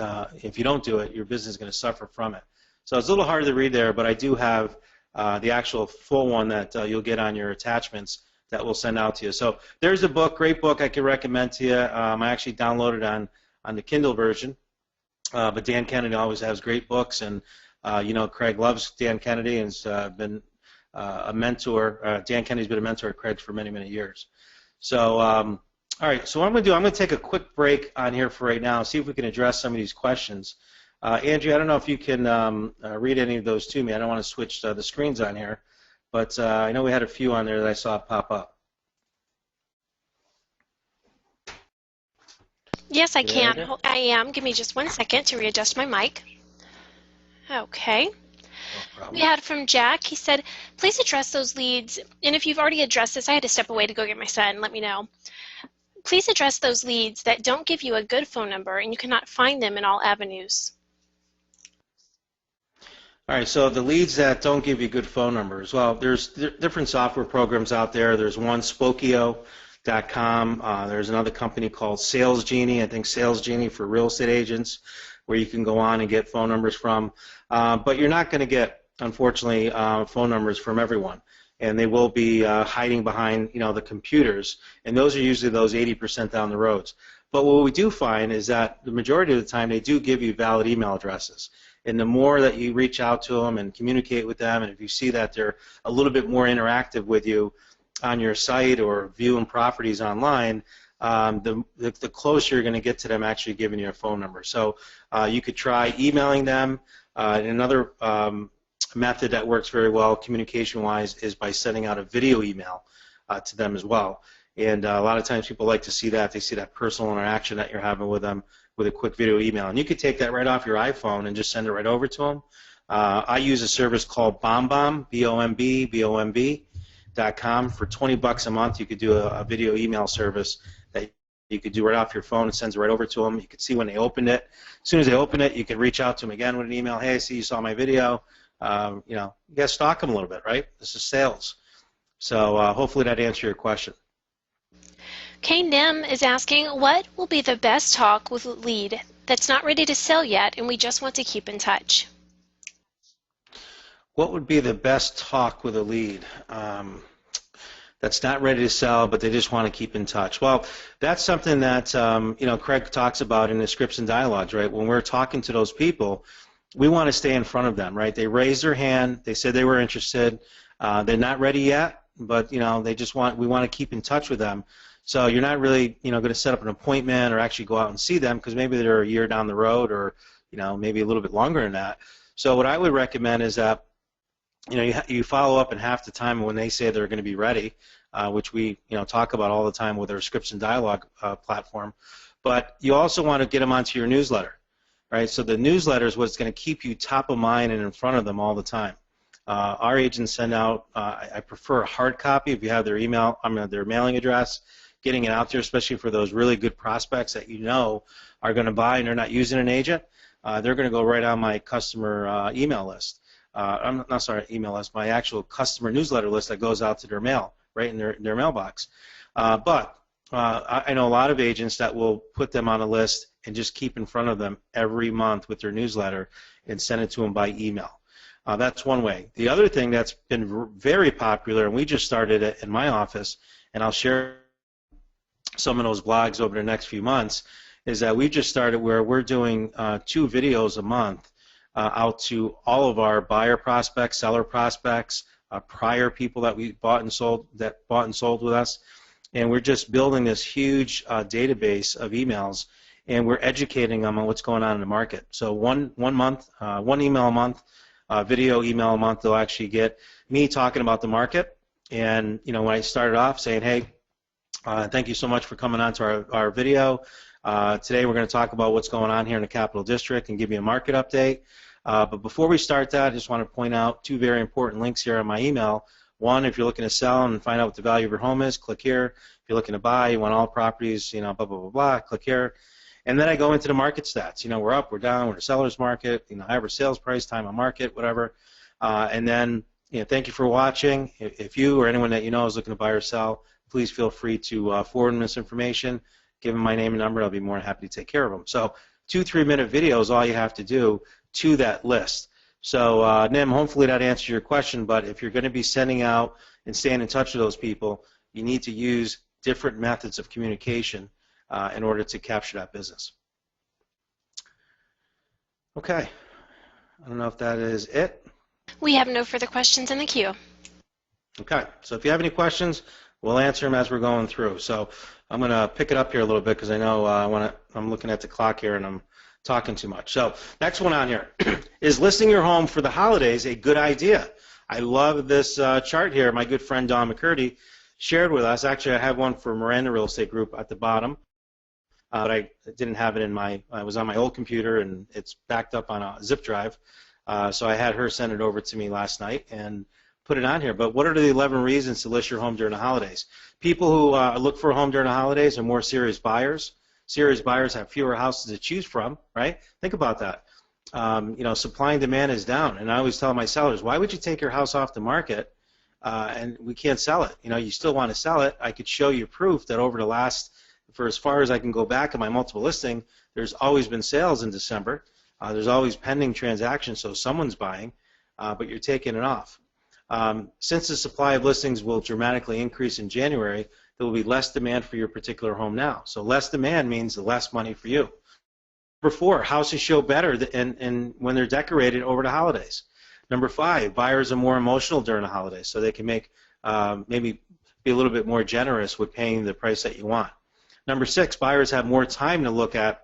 If you don't do it, your business is going to suffer from it. So it's a little harder to read there, but I do have the actual full one that you'll get on your attachments that we'll send out to you. So there's a book, great book I can recommend to you. I actually downloaded on the Kindle version, but Dan Kennedy always has great books, and Craig loves Dan Kennedy and has been a mentor. Dan Kennedy's been a mentor of Craig's for many, many years. So, all right, so what I'm going to do, I'm going to take a quick break on here for right now, see if we can address some of these questions. Andrea, I don't know if you can read any of those to me. I don't want to switch the screens on here, but I know we had a few on there that I saw pop up. Yes, I can. I am. Give me just 1 second to readjust my mic. Okay. No problem. We had from Jack. He said, please address those leads. And if you've already addressed this, I had to step away to go get my son. Let me know. Please address those leads that don't give you a good phone number and you cannot find them in all avenues. All right, so the leads that don't give you good phone numbers. Well, there's different software programs out there. There's one, Spokio.com. There's another company called Sales Genie. I think Sales Genie for real estate agents, where you can go on and get phone numbers from. But you're not going to get, unfortunately, phone numbers from everyone. And they will be hiding behind, the computers. And those are usually those 80% down the roads. But what we do find is that the majority of the time they do give you valid email addresses. And the more that you reach out to them and communicate with them, and if you see that they're a little bit more interactive with you on your site or viewing properties online, the closer you're going to get to them actually giving you a phone number. So you could try emailing them. Another method that works very well communication-wise is by sending out a video email to them as well. And a lot of times people like to see that. They see that personal interaction that you're having with them with a quick video email. And you could take that right off your iPhone and just send it right over to them. I use a service called BombBomb, BOMB.com. For $20 a month, you could do a video email service that you could do right off your phone. It sends it right over to them. You could see when they opened it. As soon as they open it, you could reach out to them again with an email. Hey, I see you saw my video. You got to stalk them a little bit, right? This is sales. So hopefully that answered your question. Okay, Nim is asking, what will be the best talk with a lead that's not ready to sell yet and we just want to keep in touch? What would be the best talk with a lead that's not ready to sell but they just want to keep in touch? Well, that's something that Craig talks about in the scripts and dialogues, right? When we're talking to those people, we want to stay in front of them, right? They raised their hand, they said they were interested, they're not ready yet, but we want to keep in touch with them. So you're not really, going to set up an appointment or actually go out and see them because maybe they're a year down the road or, maybe a little bit longer than that. So what I would recommend is that, you follow up in half the time when they say they're going to be ready, which we, talk about all the time with our scripts and dialogue platform. But you also want to get them onto your newsletter, right? So the newsletter is what's going to keep you top of mind and in front of them all the time. Our agents send out, I prefer a hard copy if you have their their mailing address. Getting it out there, especially for those really good prospects that are going to buy and they're not using an agent, they're going to go right on my customer email list. I'm not sorry, email list, my actual customer newsletter list that goes out to their mail, right in their mailbox. But I know a lot of agents that will put them on a list and just keep in front of them every month with their newsletter and send it to them by email. That's one way. The other thing that's been very popular, and we just started it in my office, and I'll share some of those blogs over the next few months, is that we've just started where we're doing 2 videos a month out to all of our buyer prospects, seller prospects, prior people that we bought and sold with us, and we're just building this huge database of emails, and we're educating them on what's going on in the market. So one email a month, video email a month, they'll actually get me talking about the market, and when I started off saying, hey, thank you so much for coming on to our video. Today we're going to talk about what's going on here in the Capital District and give you a market update. But before we start that, I just want to point out 2 very important links here on my email. One, if you're looking to sell and find out what the value of your home is, click here. If you're looking to buy, you want all properties, blah, blah, blah, blah, click here. And then I go into the market stats. We're up, we're down, we're the seller's market, average sales price, time on market, whatever. And then, thank you for watching. If you or anyone that you know is looking to buy or sell, please feel free to forward them this information, give them my name and number. I'll be more than happy to take care of them. So 2-3-minute videos, all you have to do to that list. So Nim, hopefully that answers your question, but if you're going to be sending out and staying in touch with those people, you need to use different methods of communication in order to capture that business. Okay. I don't know if that is it. We have no further questions in the queue. Okay. So if you have any questions, we'll answer them as we're going through. So I'm going to pick it up here a little bit because I know I'm looking at the clock here and I'm talking too much. So next one on here. Is listing your home for the holidays a good idea? I love this chart here. My good friend Don McCurdy shared with us. Actually, I have one for Miranda Real Estate Group at the bottom, but I didn't have it in my. I was on my old computer and it's backed up on a zip drive. So I had her send it over to me last night and put it on here. But what are the 11 reasons to list your home during the holidays? People who look for a home during the holidays are more serious buyers. Serious buyers have fewer houses to choose from, right? Think about that. Supply and demand is down, and I always tell my sellers, why would you take your house off the market and we can't sell it? You still want to sell it. I could show you proof that over the last, for as far as I can go back in my multiple listing, there's always been sales in December. There's always pending transactions, so someone's buying, but you're taking it off. Since the supply of listings will dramatically increase in January, there will be less demand for your particular home now. So less demand means less money for you. Number 4, houses show better when they're decorated over the holidays. Number 5, buyers are more emotional during the holidays, so they can maybe be a little bit more generous with paying the price that you want. Number 6, buyers have more time to look at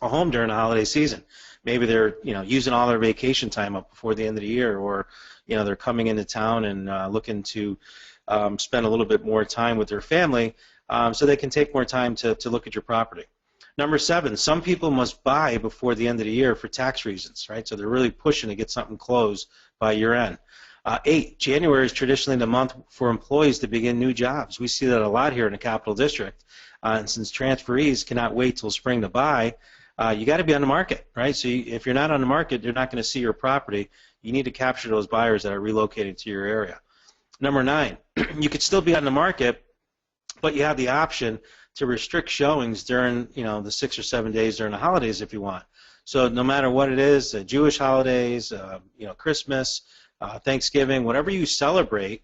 a home during the holiday season. Maybe they're using all their vacation time up before the end of the year, or they're coming into town and looking to spend a little bit more time with their family, so they can take more time to look at your property. Number 7, some people must buy before the end of the year for tax reasons, right? So they're really pushing to get something closed by year end. 8, January is traditionally the month for employees to begin new jobs. We see that a lot here in the Capital District, and since transferees cannot wait till spring to buy, you got to be on the market, right? So if you're not on the market, they're not going to see your property. You need to capture those buyers that are relocating to your area. Number 9, you could still be on the market, but you have the option to restrict showings during the 6 or 7 days during the holidays if you want. So no matter what it is, Jewish holidays, Christmas, Thanksgiving, whatever you celebrate,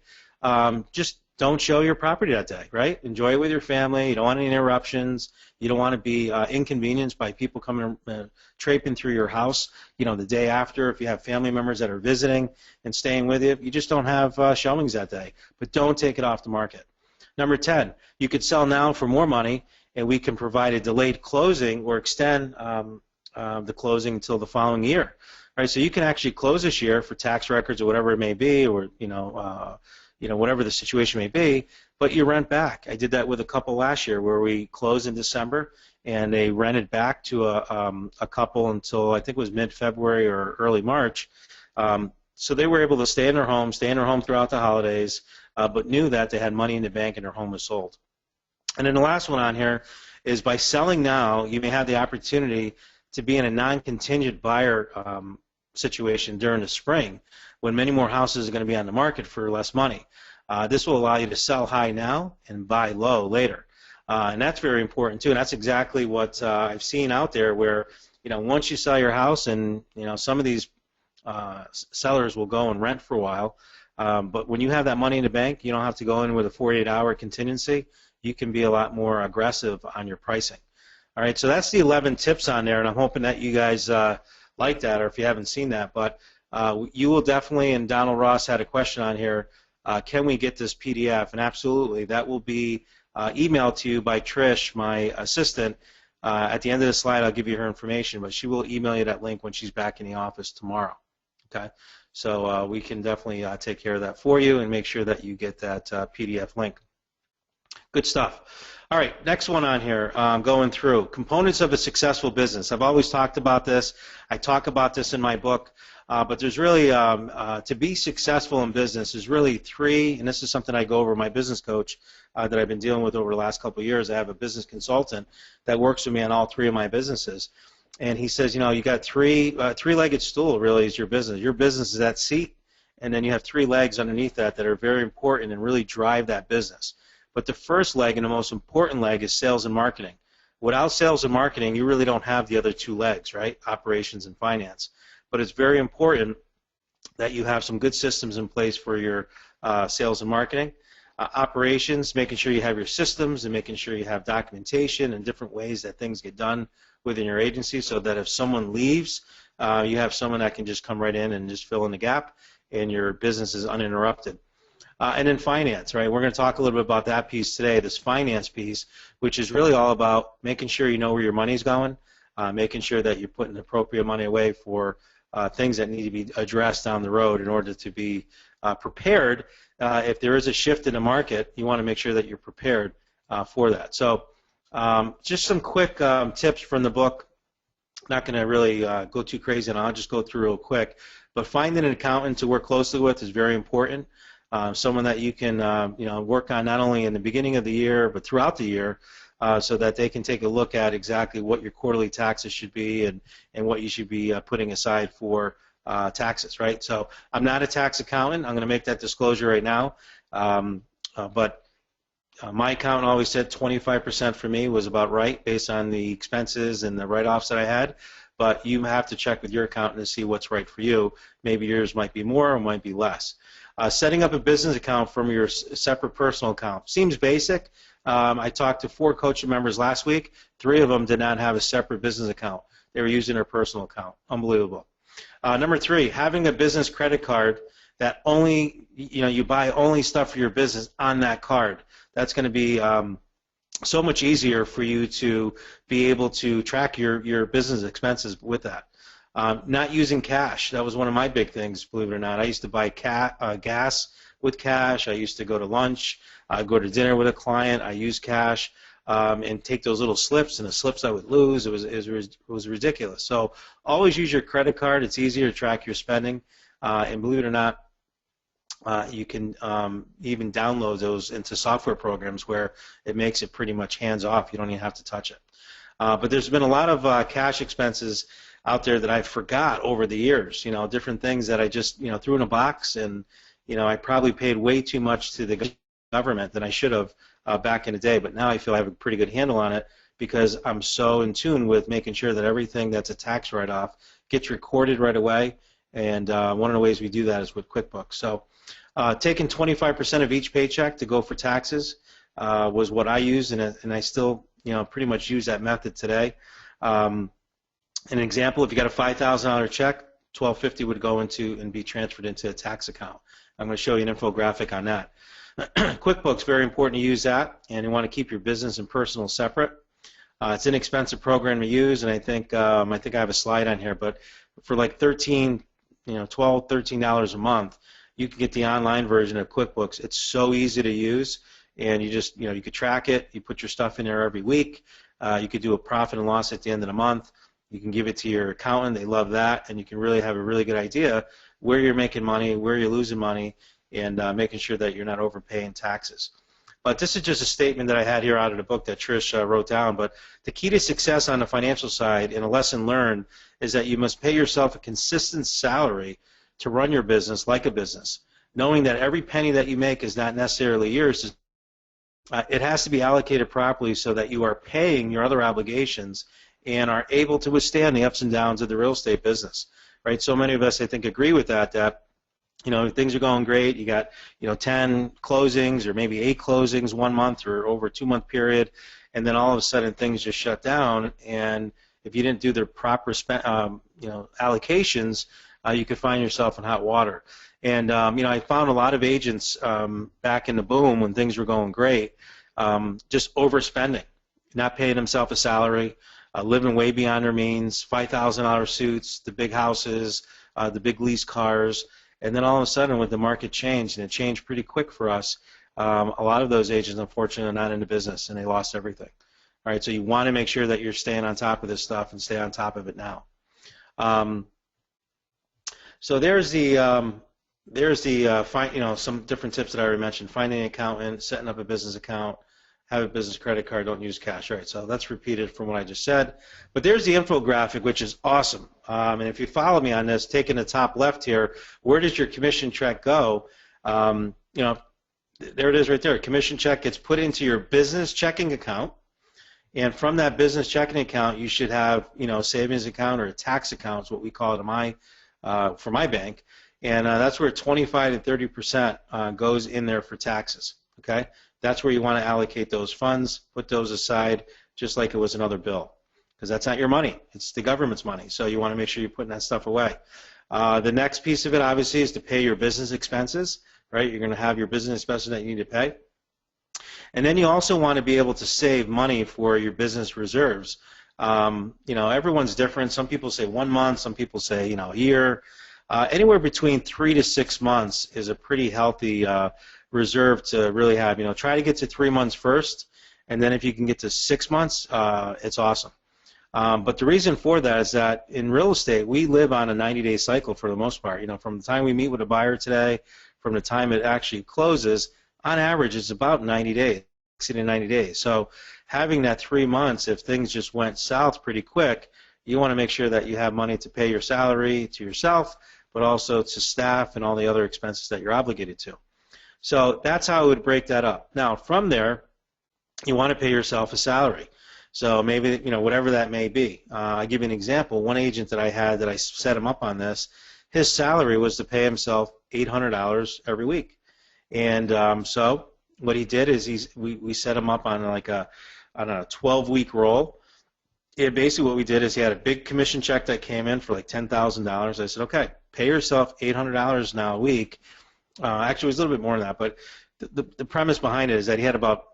just don't show your property that day, right? Enjoy it with your family. You don't want any interruptions. You don't want to be inconvenienced by people coming traipsing through your house, the day after. If you have family members that are visiting and staying with you, you just don't have showings that day. But don't take it off the market. Number 10, you could sell now for more money, and we can provide a delayed closing or extend the closing until the following year. Right? So you can actually close this year for tax records or whatever it may be, or whatever the situation may be, but you rent back. I did that with a couple last year where we closed in December, and they rented back to a couple until I think it was mid-February or early March. So they were able to stay in their home throughout the holidays, but knew that they had money in the bank and their home was sold. And then the last one on here is by selling now, you may have the opportunity to be in a non-contingent buyer situation during the spring when many more houses are going to be on the market for less money. This will allow you to sell high now and buy low later. And that's very important too, and that's exactly what I've seen out there where, once you sell your house and, some of these sellers will go and rent for a while, but when you have that money in the bank, you don't have to go in with a 48-hour contingency. You can be a lot more aggressive on your pricing. All right, so that's the 11 tips on there, and I'm hoping that you guys like that, or if you haven't seen that. But you will definitely, and Donald Ross had a question on here, can we get this PDF? And absolutely, that will be emailed to you by Trish, my assistant. At the end of the slide, I'll give you her information, but she will email you that link when she's back in the office tomorrow. Okay, so we can definitely take care of that for you and make sure that you get that PDF link. Good stuff. All right, next one on here, going through components of a successful business. I've always talked about this. I talk about this in my book, but there's really, to be successful in business, there's really 3, and this is something I go over with my business coach that I've been dealing with over the last couple of years. I have a business consultant that works with me on all 3 of my businesses. And he says, you got three-legged stool really is your business. Your business is that seat, and then you have 3 legs underneath that are very important and really drive that business. But the first leg and the most important leg is sales and marketing. Without sales and marketing, you really don't have the other two legs, right? Operations and finance. But it's very important that you have some good systems in place for your sales and marketing. Operations, making sure you have your systems and making sure you have documentation and different ways that things get done within your agency, so that if someone leaves, you have someone that can just come right in and just fill in the gap and your business is uninterrupted. And then finance, right? We're going to talk a little bit about that piece today, this finance piece, which is really all about making sure you know where your money's going, making sure that you're putting appropriate money away for things that need to be addressed down the road in order to be prepared. If there is a shift in the market, you want to make sure that you're prepared for that. So just some quick tips from the book. Not going to really go too crazy, and I'll just go through real quick. But finding an accountant to work closely with is very important. Someone that you can work on not only in the beginning of the year but throughout the year, so that they can take a look at exactly what your quarterly taxes should be and what you should be putting aside for taxes, right? So I'm not a tax accountant. I'm going to make that disclosure right now. But my accountant always said 25% for me was about right based on the expenses and the write-offs that I had. But you have to check with your accountant to see what's right for you. Maybe yours might be more or might be less. Setting up a business account from your separate personal account seems basic. I talked to 4 coaching members last week. 3 of them did not have a separate business account. They were using their personal account. Unbelievable. Number 3, having a business credit card that only, you buy only stuff for your business on that card. That's going to be so much easier for you to be able to track your business expenses with that. Not using cash. That was one of my big things, believe it or not. I used to buy gas with cash. I used to go to lunch. I'd go to dinner with a client. I use cash and take those little slips, and the slips I would lose. It was ridiculous. So always use your credit card. It's easier to track your spending. And believe it or not, you can even download those into software programs where it makes it pretty much hands-off. You don't even have to touch it. But there's been a lot of cash expenses out there that I forgot over the years, different things that I just, threw in a box, and, I probably paid way too much to the government than I should have back in the day, but now I feel I have a pretty good handle on it because I'm so in tune with making sure that everything that's a tax write-off gets recorded right away, and one of the ways we do that is with QuickBooks. So taking 25% of each paycheck to go for taxes was what I used, and I still, pretty much use that method today. An example, if you got a $5,000 check, $1,250 would go into and be transferred into a tax account. I'm going to show you an infographic on that. QuickBooks, very important to use that, and you want to keep your business and personal separate. It's an inexpensive program to use, and I think I have a slide on here, but for like $13, $12, $13 a month, you can get the online version of QuickBooks. It's so easy to use, and you just, you could track it. You put your stuff in there every week. You could do a profit and loss at the end of the month. You can give it to your accountant. They love that, and you can really have a really good idea where you're making money, where you're losing money, and making sure that you're not overpaying taxes. But this is just a statement that I had here out of the book that Trish wrote down. But the key to success on the financial side, and a lesson learned, is that you must pay yourself a consistent salary to run your business like a business, knowing that every penny that you make is not necessarily yours. It has to be allocated properly so that you are paying your other obligations and are able to withstand the ups and downs of the real estate business, right? So many of us, I think, agree with that things are going great. You got 10 closings or maybe 8 closings 1 month or over a 2-month period, and then all of a sudden things just shut down. And if you didn't do the proper allocations, you could find yourself in hot water. And I found a lot of agents back in the boom when things were going great, just overspending, not paying themselves a salary, living way beyond their means, $5,000 suits, the big houses, the big lease cars. And then all of a sudden, when the market changed, and it changed pretty quick for us, a lot of those agents, unfortunately, are not in the business, and they lost everything. All right, so you want to make sure that you're staying on top of this stuff and stay on top of it now. So there's some different tips that I already mentioned: finding an accountant, setting up a business account, have a business credit card, don't use cash. All right, so that's repeated from what I just said. But there's the infographic, which is awesome. And if you follow me on this, taking the top left here, where does your commission check go? There it is right there. Commission check gets put into your business checking account, And from that business checking account, you should have, a savings account or a tax account is what we call it for my bank. And that's where 25 to 30% goes in there for taxes. Okay, that's where you want to allocate those funds, put those aside, just like it was another bill, because that's not your money; it's the government's money. So you want to make sure you're putting that stuff away. The next piece of it, obviously, is to pay your business expenses. Right, you're going to have your business expenses that you need to pay, and then you also want to be able to save money for your business reserves. Everyone's different. Some people say 1 month, some people say a year. Anywhere between 3 to 6 months is a pretty healthy reserve to really have. Try to get to 3 months first, and then if you can get to 6 months, it's awesome. But the reason for that is that in real estate, we live on a 90-day cycle for the most part. From the time we meet with a buyer today, from the time it actually closes, on average, it's about 90 days, 60 to 90 days. So having that 3 months, if things just went south pretty quick, you want to make sure that you have money to pay your salary to yourself, but also to staff and all the other expenses that you're obligated to. So that's how I would break that up. Now, from there, you want to pay yourself a salary. So maybe, whatever that may be. I'll give you an example. One agent that I had that I set him up on this, his salary was to pay himself $800 every week. And so what he did is we set him up on like a 12-week roll. And basically what we did is he had a big commission check that came in for like $10,000. I said, okay, pay yourself $800 now a week. Actually, it was a little bit more than that, but the premise behind it is that he had about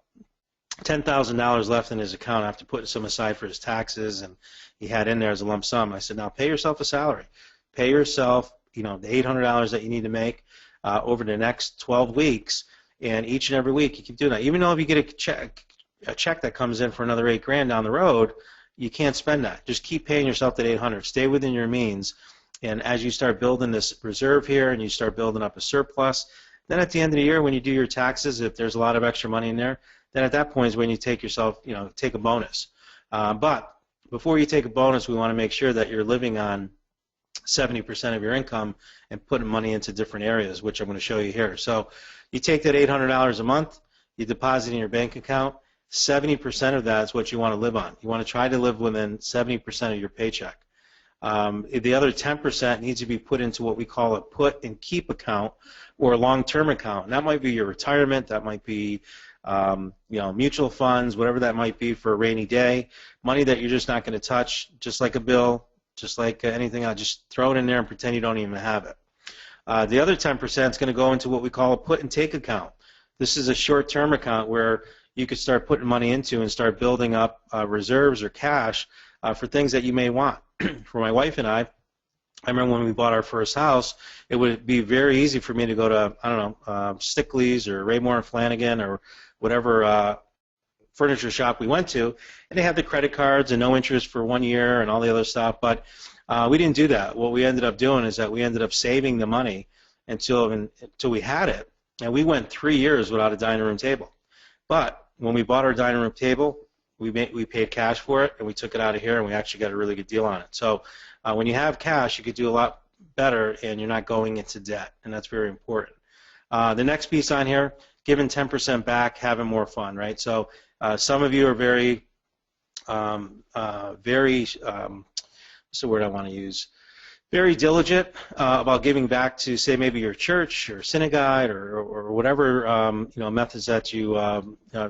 $10,000 left in his account after putting some aside for his taxes, and he had in there as a lump sum. I said, now pay yourself a salary. Pay yourself, the $800 that you need to make over the next 12 weeks, and each and every week you keep doing that. Even though if you get a check that comes in for another $8,000 down the road, you can't spend that. Just keep paying yourself that $800. Stay within your means. And as you start building this reserve here and you start building up a surplus, then at the end of the year when you do your taxes, if there's a lot of extra money in there, then at that point is when you take yourself, take a bonus. But before you take a bonus, we want to make sure that you're living on 70% of your income and putting money into different areas, which I'm going to show you here. So you take that $800 a month, you deposit in your bank account, 70% of that is what you want to live on. You want to try to live within 70% of your paycheck. The other 10% needs to be put into what we call a put and keep account or a long-term account. And that might be your retirement, that might be mutual funds, whatever that might be for a rainy day, money that you're just not going to touch, just like a bill, just like anything else. Just throw it in there and pretend you don't even have it. The other 10% is going to go into what we call a put and take account. This is a short-term account where you could start putting money into and start building up reserves or cash for things that you may want. For my wife and I remember when we bought our first house, it would be very easy for me to go to, Stickley's or Raymore and Flanagan or whatever furniture shop we went to, and they had the credit cards and no interest for 1 year and all the other stuff, but we didn't do that. What we ended up doing is that we ended up saving the money until we had it, and we went 3 years without a dining room table. But when we bought our dining room table, we paid cash for it, and we took it out of here, and we actually got a really good deal on it. So when you have cash, you could do a lot better, and you're not going into debt, and that's very important. The next piece on here, giving 10% back, having more fun, right? So some of you are very, what's the word I want to use? Very diligent about giving back to, say, maybe your church or synagogue or whatever methods that you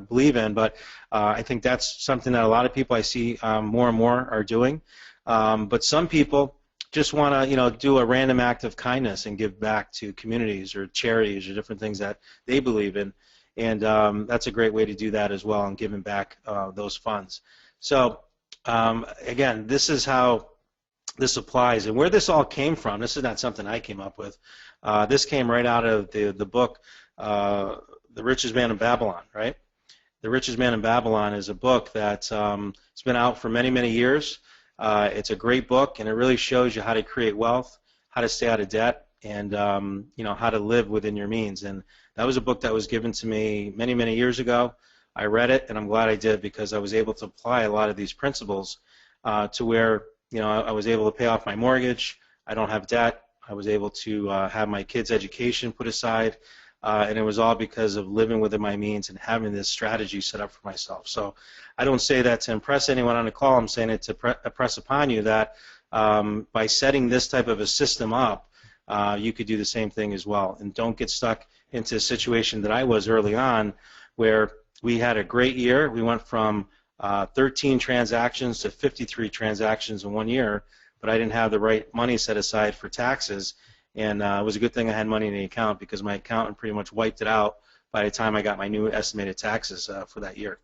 believe in. But I think that's something that a lot of people I see more and more are doing. But some people just want to do a random act of kindness and give back to communities or charities or different things that they believe in. And that's a great way to do that as well, and giving back those funds. So again, this is how this applies, and where this all came from. This is not something I came up with. This came right out of the book, The Richest Man in Babylon, right? The Richest Man in Babylon is a book that's it's been out for many, many years. It's a great book, and it really shows you how to create wealth, how to stay out of debt, and how to live within your means. And that was a book that was given to me many, many years ago. I read it, and I'm glad I did, because I was able to apply a lot of these principles to where I was able to pay off my mortgage. I don't have debt. I was able to have my kids' education put aside. and it was all because of living within my means and having this strategy set up for myself. So I don't say that to impress anyone on the call. I'm saying it to press upon you that by setting this type of a system up, you could do the same thing as well. And don't get stuck into a situation that I was early on where we had a great year. We went from 13 transactions to 53 transactions in 1 year, but I didn't have the right money set aside for taxes. And it was a good thing I had money in the account because my accountant pretty much wiped it out by the time I got my new estimated taxes for that year.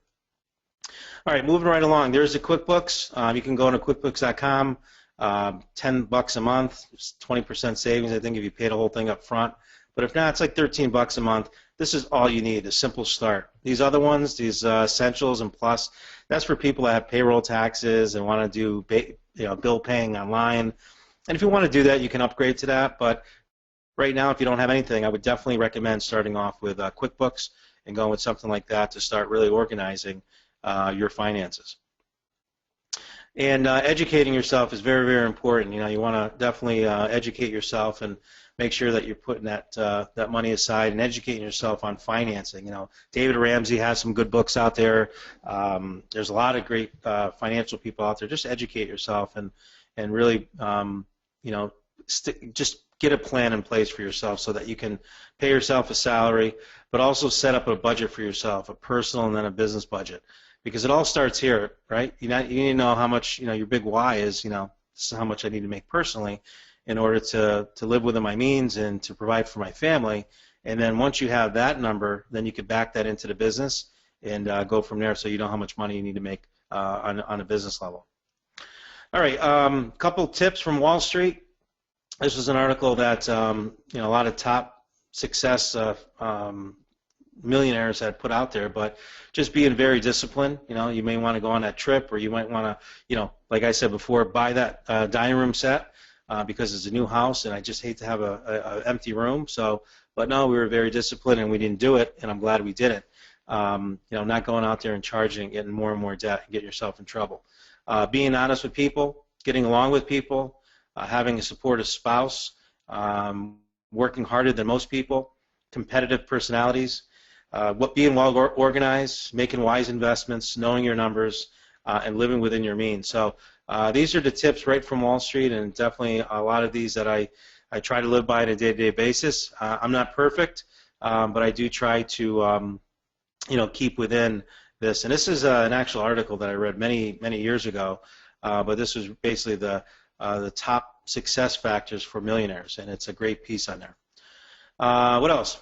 All right, moving right along. There's the QuickBooks. You can go to QuickBooks.com. $10 a month, 20% savings. I think if you pay the whole thing up front. But if not, it's like $13 a month. This is all you need, a simple start. These other ones, these Essentials and Plus, that's for people that have payroll taxes and want to do bill paying online. And if you want to do that, you can upgrade to that. But right now, if you don't have anything, I would definitely recommend starting off with QuickBooks and going with something like that to start really organizing your finances. And educating yourself is very, very important. You know, you want to definitely educate yourself and make sure that you're putting that money aside and educating yourself on financing. You know, David Ramsey has some good books out there. There's a lot of great financial people out there. Just educate yourself and really, just get a plan in place for yourself so that you can pay yourself a salary, but also set up a budget for yourself, a personal and then a business budget. Because it all starts here, right? You need to know how much, your big why is, this is how much I need to make personally in order to live within my means and to provide for my family. And then once you have that number, then you can back that into the business and go from there so you know how much money you need to make on a business level. All right, couple tips from Wall Street. This was an article that, a lot of top success millionaires had put out there, but just being very disciplined. You may want to go on that trip, or you might want to, like I said before, buy that dining room set because it's a new house, and I just hate to have a empty room. So, but no, we were very disciplined, and we didn't do it, and I'm glad we didn't. Not going out there and charging, getting more and more debt, and getting yourself in trouble. Being honest with people, getting along with people, having a supportive spouse, working harder than most people, competitive personalities. Being well organized, making wise investments, knowing your numbers, and living within your means. So these are the tips right from Wall Street, and definitely a lot of these that I try to live by on a day-to-day basis. I'm not perfect, but I do try to keep within this. And this is an actual article that I read many years ago, but this was basically the top success factors for millionaires, and it's a great piece on there. What else?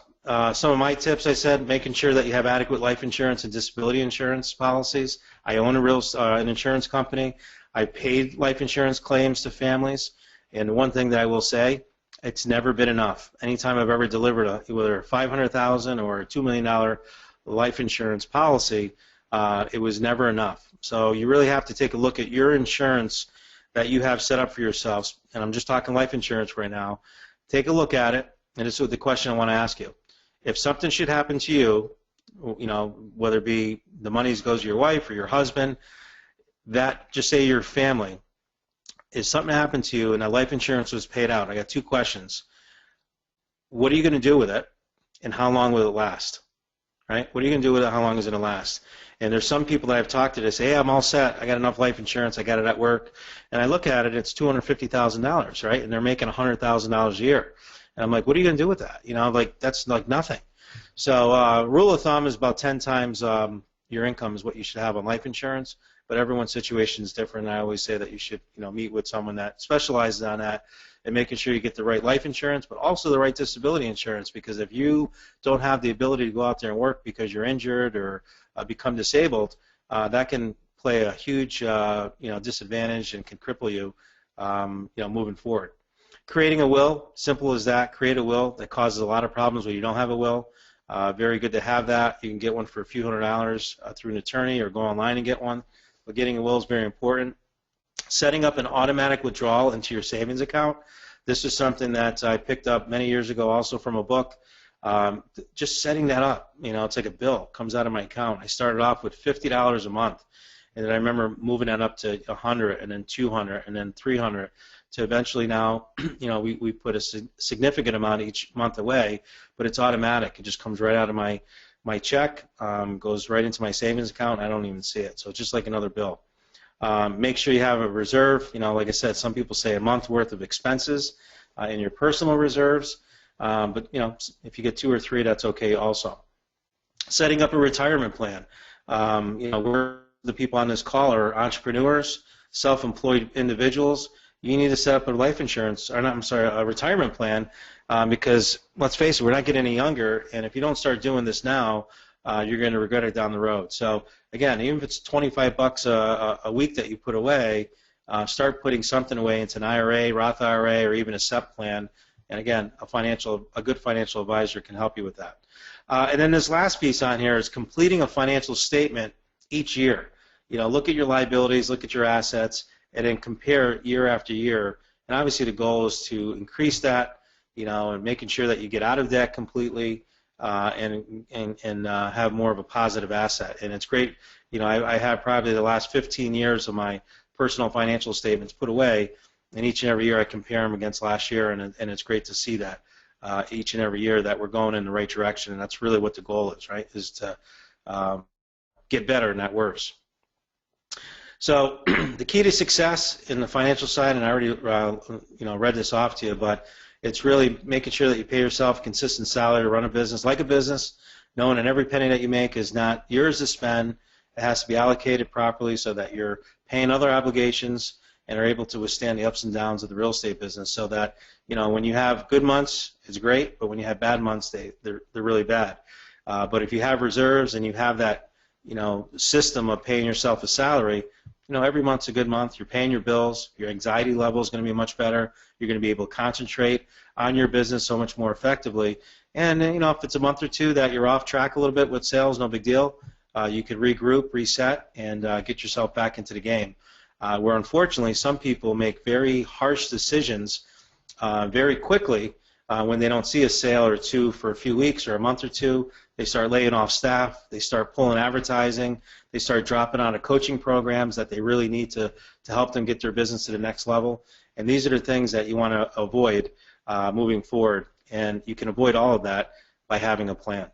Some of my tips, I said, making sure that you have adequate life insurance and disability insurance policies. I own an insurance company. I paid life insurance claims to families, and one thing that I will say, it's never been enough. Anytime I've ever delivered whether a $500,000 or a $2 million life insurance policy, it was never enough. So you really have to take a look at your insurance that you have set up for yourselves, and I'm just talking life insurance right now. Take a look at it, and this is the question I want to ask you. If something should happen to you, whether it be the money goes to your wife or your husband, just say your family, if something happened to you and that life insurance was paid out, I got two questions. What are you going to do with it, and how long will it last? Right? What are you going to do with it? How long is it going to last? And there's some people that I've talked to that say, hey, I'm all set. I got enough life insurance. I got it at work. And I look at it, it's $250,000, right? And they're making $100,000 a year. And I'm like, what are you going to do with that? That's like nothing. So rule of thumb is about 10 times your income is what you should have on life insurance, but everyone's situation is different. And I always say that you should meet with someone that specializes on that and making sure you get the right life insurance, but also the right disability insurance, because if you don't have the ability to go out there and work because you're injured or become disabled, that can play a huge disadvantage and can cripple you moving forward. Creating a will, simple as that. Create a will. That causes a lot of problems when you don't have a will. Very good to have that. You can get one for a few $100s through an attorney or go online and get one. But getting a will is very important. Setting up an automatic withdrawal into your savings account. This is something that I picked up many years ago also from a book. Just setting that up, it's like a bill. Comes out of my account. I started off with $50 a month. And then I remember moving that up to $100 and then $200 and then $300 to eventually now, we put a significant amount each month away, but it's automatic. It just comes right out of my check, goes right into my savings account. I don't even see it. So it's just like another bill. Make sure you have a reserve. Like I said, some people say a month worth of expenses in your personal reserves, but if you get 2 or 3, that's okay also. Setting up a retirement plan. We're the people on this call are entrepreneurs, self-employed individuals. You need to set up a life insurance, or not, I'm sorry, a retirement plan, because let's face it, we're not getting any younger, and if you don't start doing this now, you're going to regret it down the road. So again, even if it's $25 a week that you put away, start putting something away into an IRA, Roth IRA, or even a SEP plan. And again, a good financial advisor can help you with that. And then this last piece on here is completing a financial statement each year. Look at your liabilities, look at your assets, and then compare year after year. And obviously the goal is to increase that, and making sure that you get out of debt completely, and have more of a positive asset. And it's great. I have probably the last 15 years of my personal financial statements put away, and each and every year I compare them against last year, and it's great to see that each and every year that we're going in the right direction. And that's really what the goal is, right? Is to get better, not worse. So the key to success in the financial side, and I already read this off to you, but it's really making sure that you pay yourself a consistent salary to run a business like a business, knowing that every penny that you make is not yours to spend. It has to be allocated properly so that you're paying other obligations and are able to withstand the ups and downs of the real estate business, so that when you have good months, it's great, but when you have bad months, they're really bad. But if you have reserves and you have that system of paying yourself a salary, every month's a good month. You're paying your bills. Your anxiety level is going to be much better. You're going to be able to concentrate on your business so much more effectively. And if it's a month or two that you're off track a little bit with sales, no big deal. You could regroup, reset, and get yourself back into the game. Where unfortunately some people make very harsh decisions very quickly when they don't see a sale or two for a few weeks or a month or two. They start laying off staff. They start pulling advertising. They start dropping out of coaching programs that they really need to help them get their business to the next level. And these are the things that you want to avoid moving forward. And you can avoid all of that by having a plan.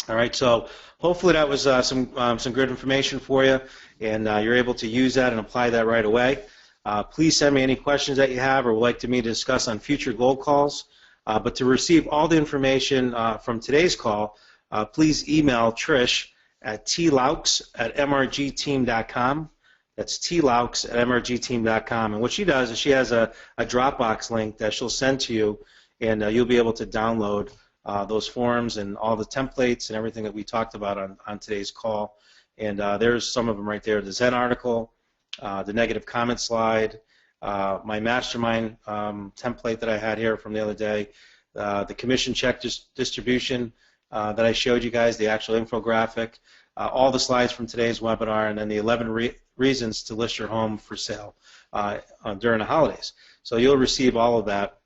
All right, so hopefully that was some good information for you, and you're able to use that and apply that right away. Please send me any questions that you have or would like me to discuss on future gold calls. But to receive all the information from today's call, please email Trish at tlaux@mrgteam.com. That's tlaux@mrgteam.com. And what she does is she has a Dropbox link that she'll send to you, and you'll be able to download those forms and all the templates and everything that we talked about on today's call. And there's some of them right there. The Zen article, the negative comment slide, my mastermind template that I had here from the other day, the commission check distribution that I showed you guys, the actual infographic, all the slides from today's webinar, and then the 11 reasons to list your home for sale during the holidays. So you'll receive all of that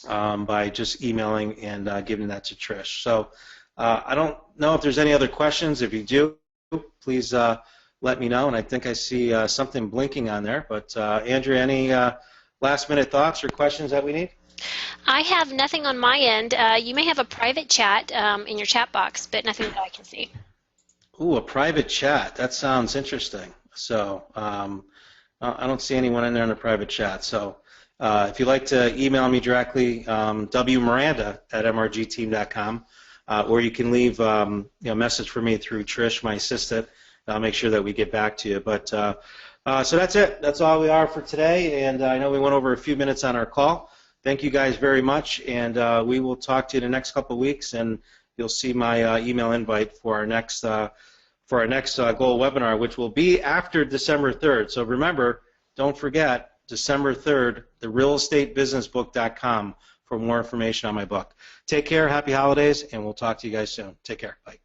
by just emailing and giving that to Trish. So I don't know if there's any other questions. If you do, please let me know. And I think I see something blinking on there. But Andrea, any last-minute thoughts or questions that we need? I have nothing on my end. You may have a private chat in your chat box, but nothing that I can see. Ooh, a private chat. That sounds interesting. So I don't see anyone in there in the private chat. So if you'd like to email me directly, wmiranda@mrgteam.com, or you can leave a message for me through Trish, my assistant. I'll make sure that we get back to you. But so that's it. That's all we are for today. And I know we went over a few minutes on our call. Thank you guys very much, and we will talk to you in the next couple of weeks. And you'll see my email invite for our next goal webinar, which will be after December 3rd. So remember, don't forget, December 3rd, therealestatebusinessbook.com for more information on my book. Take care, happy holidays, and we'll talk to you guys soon. Take care. Bye.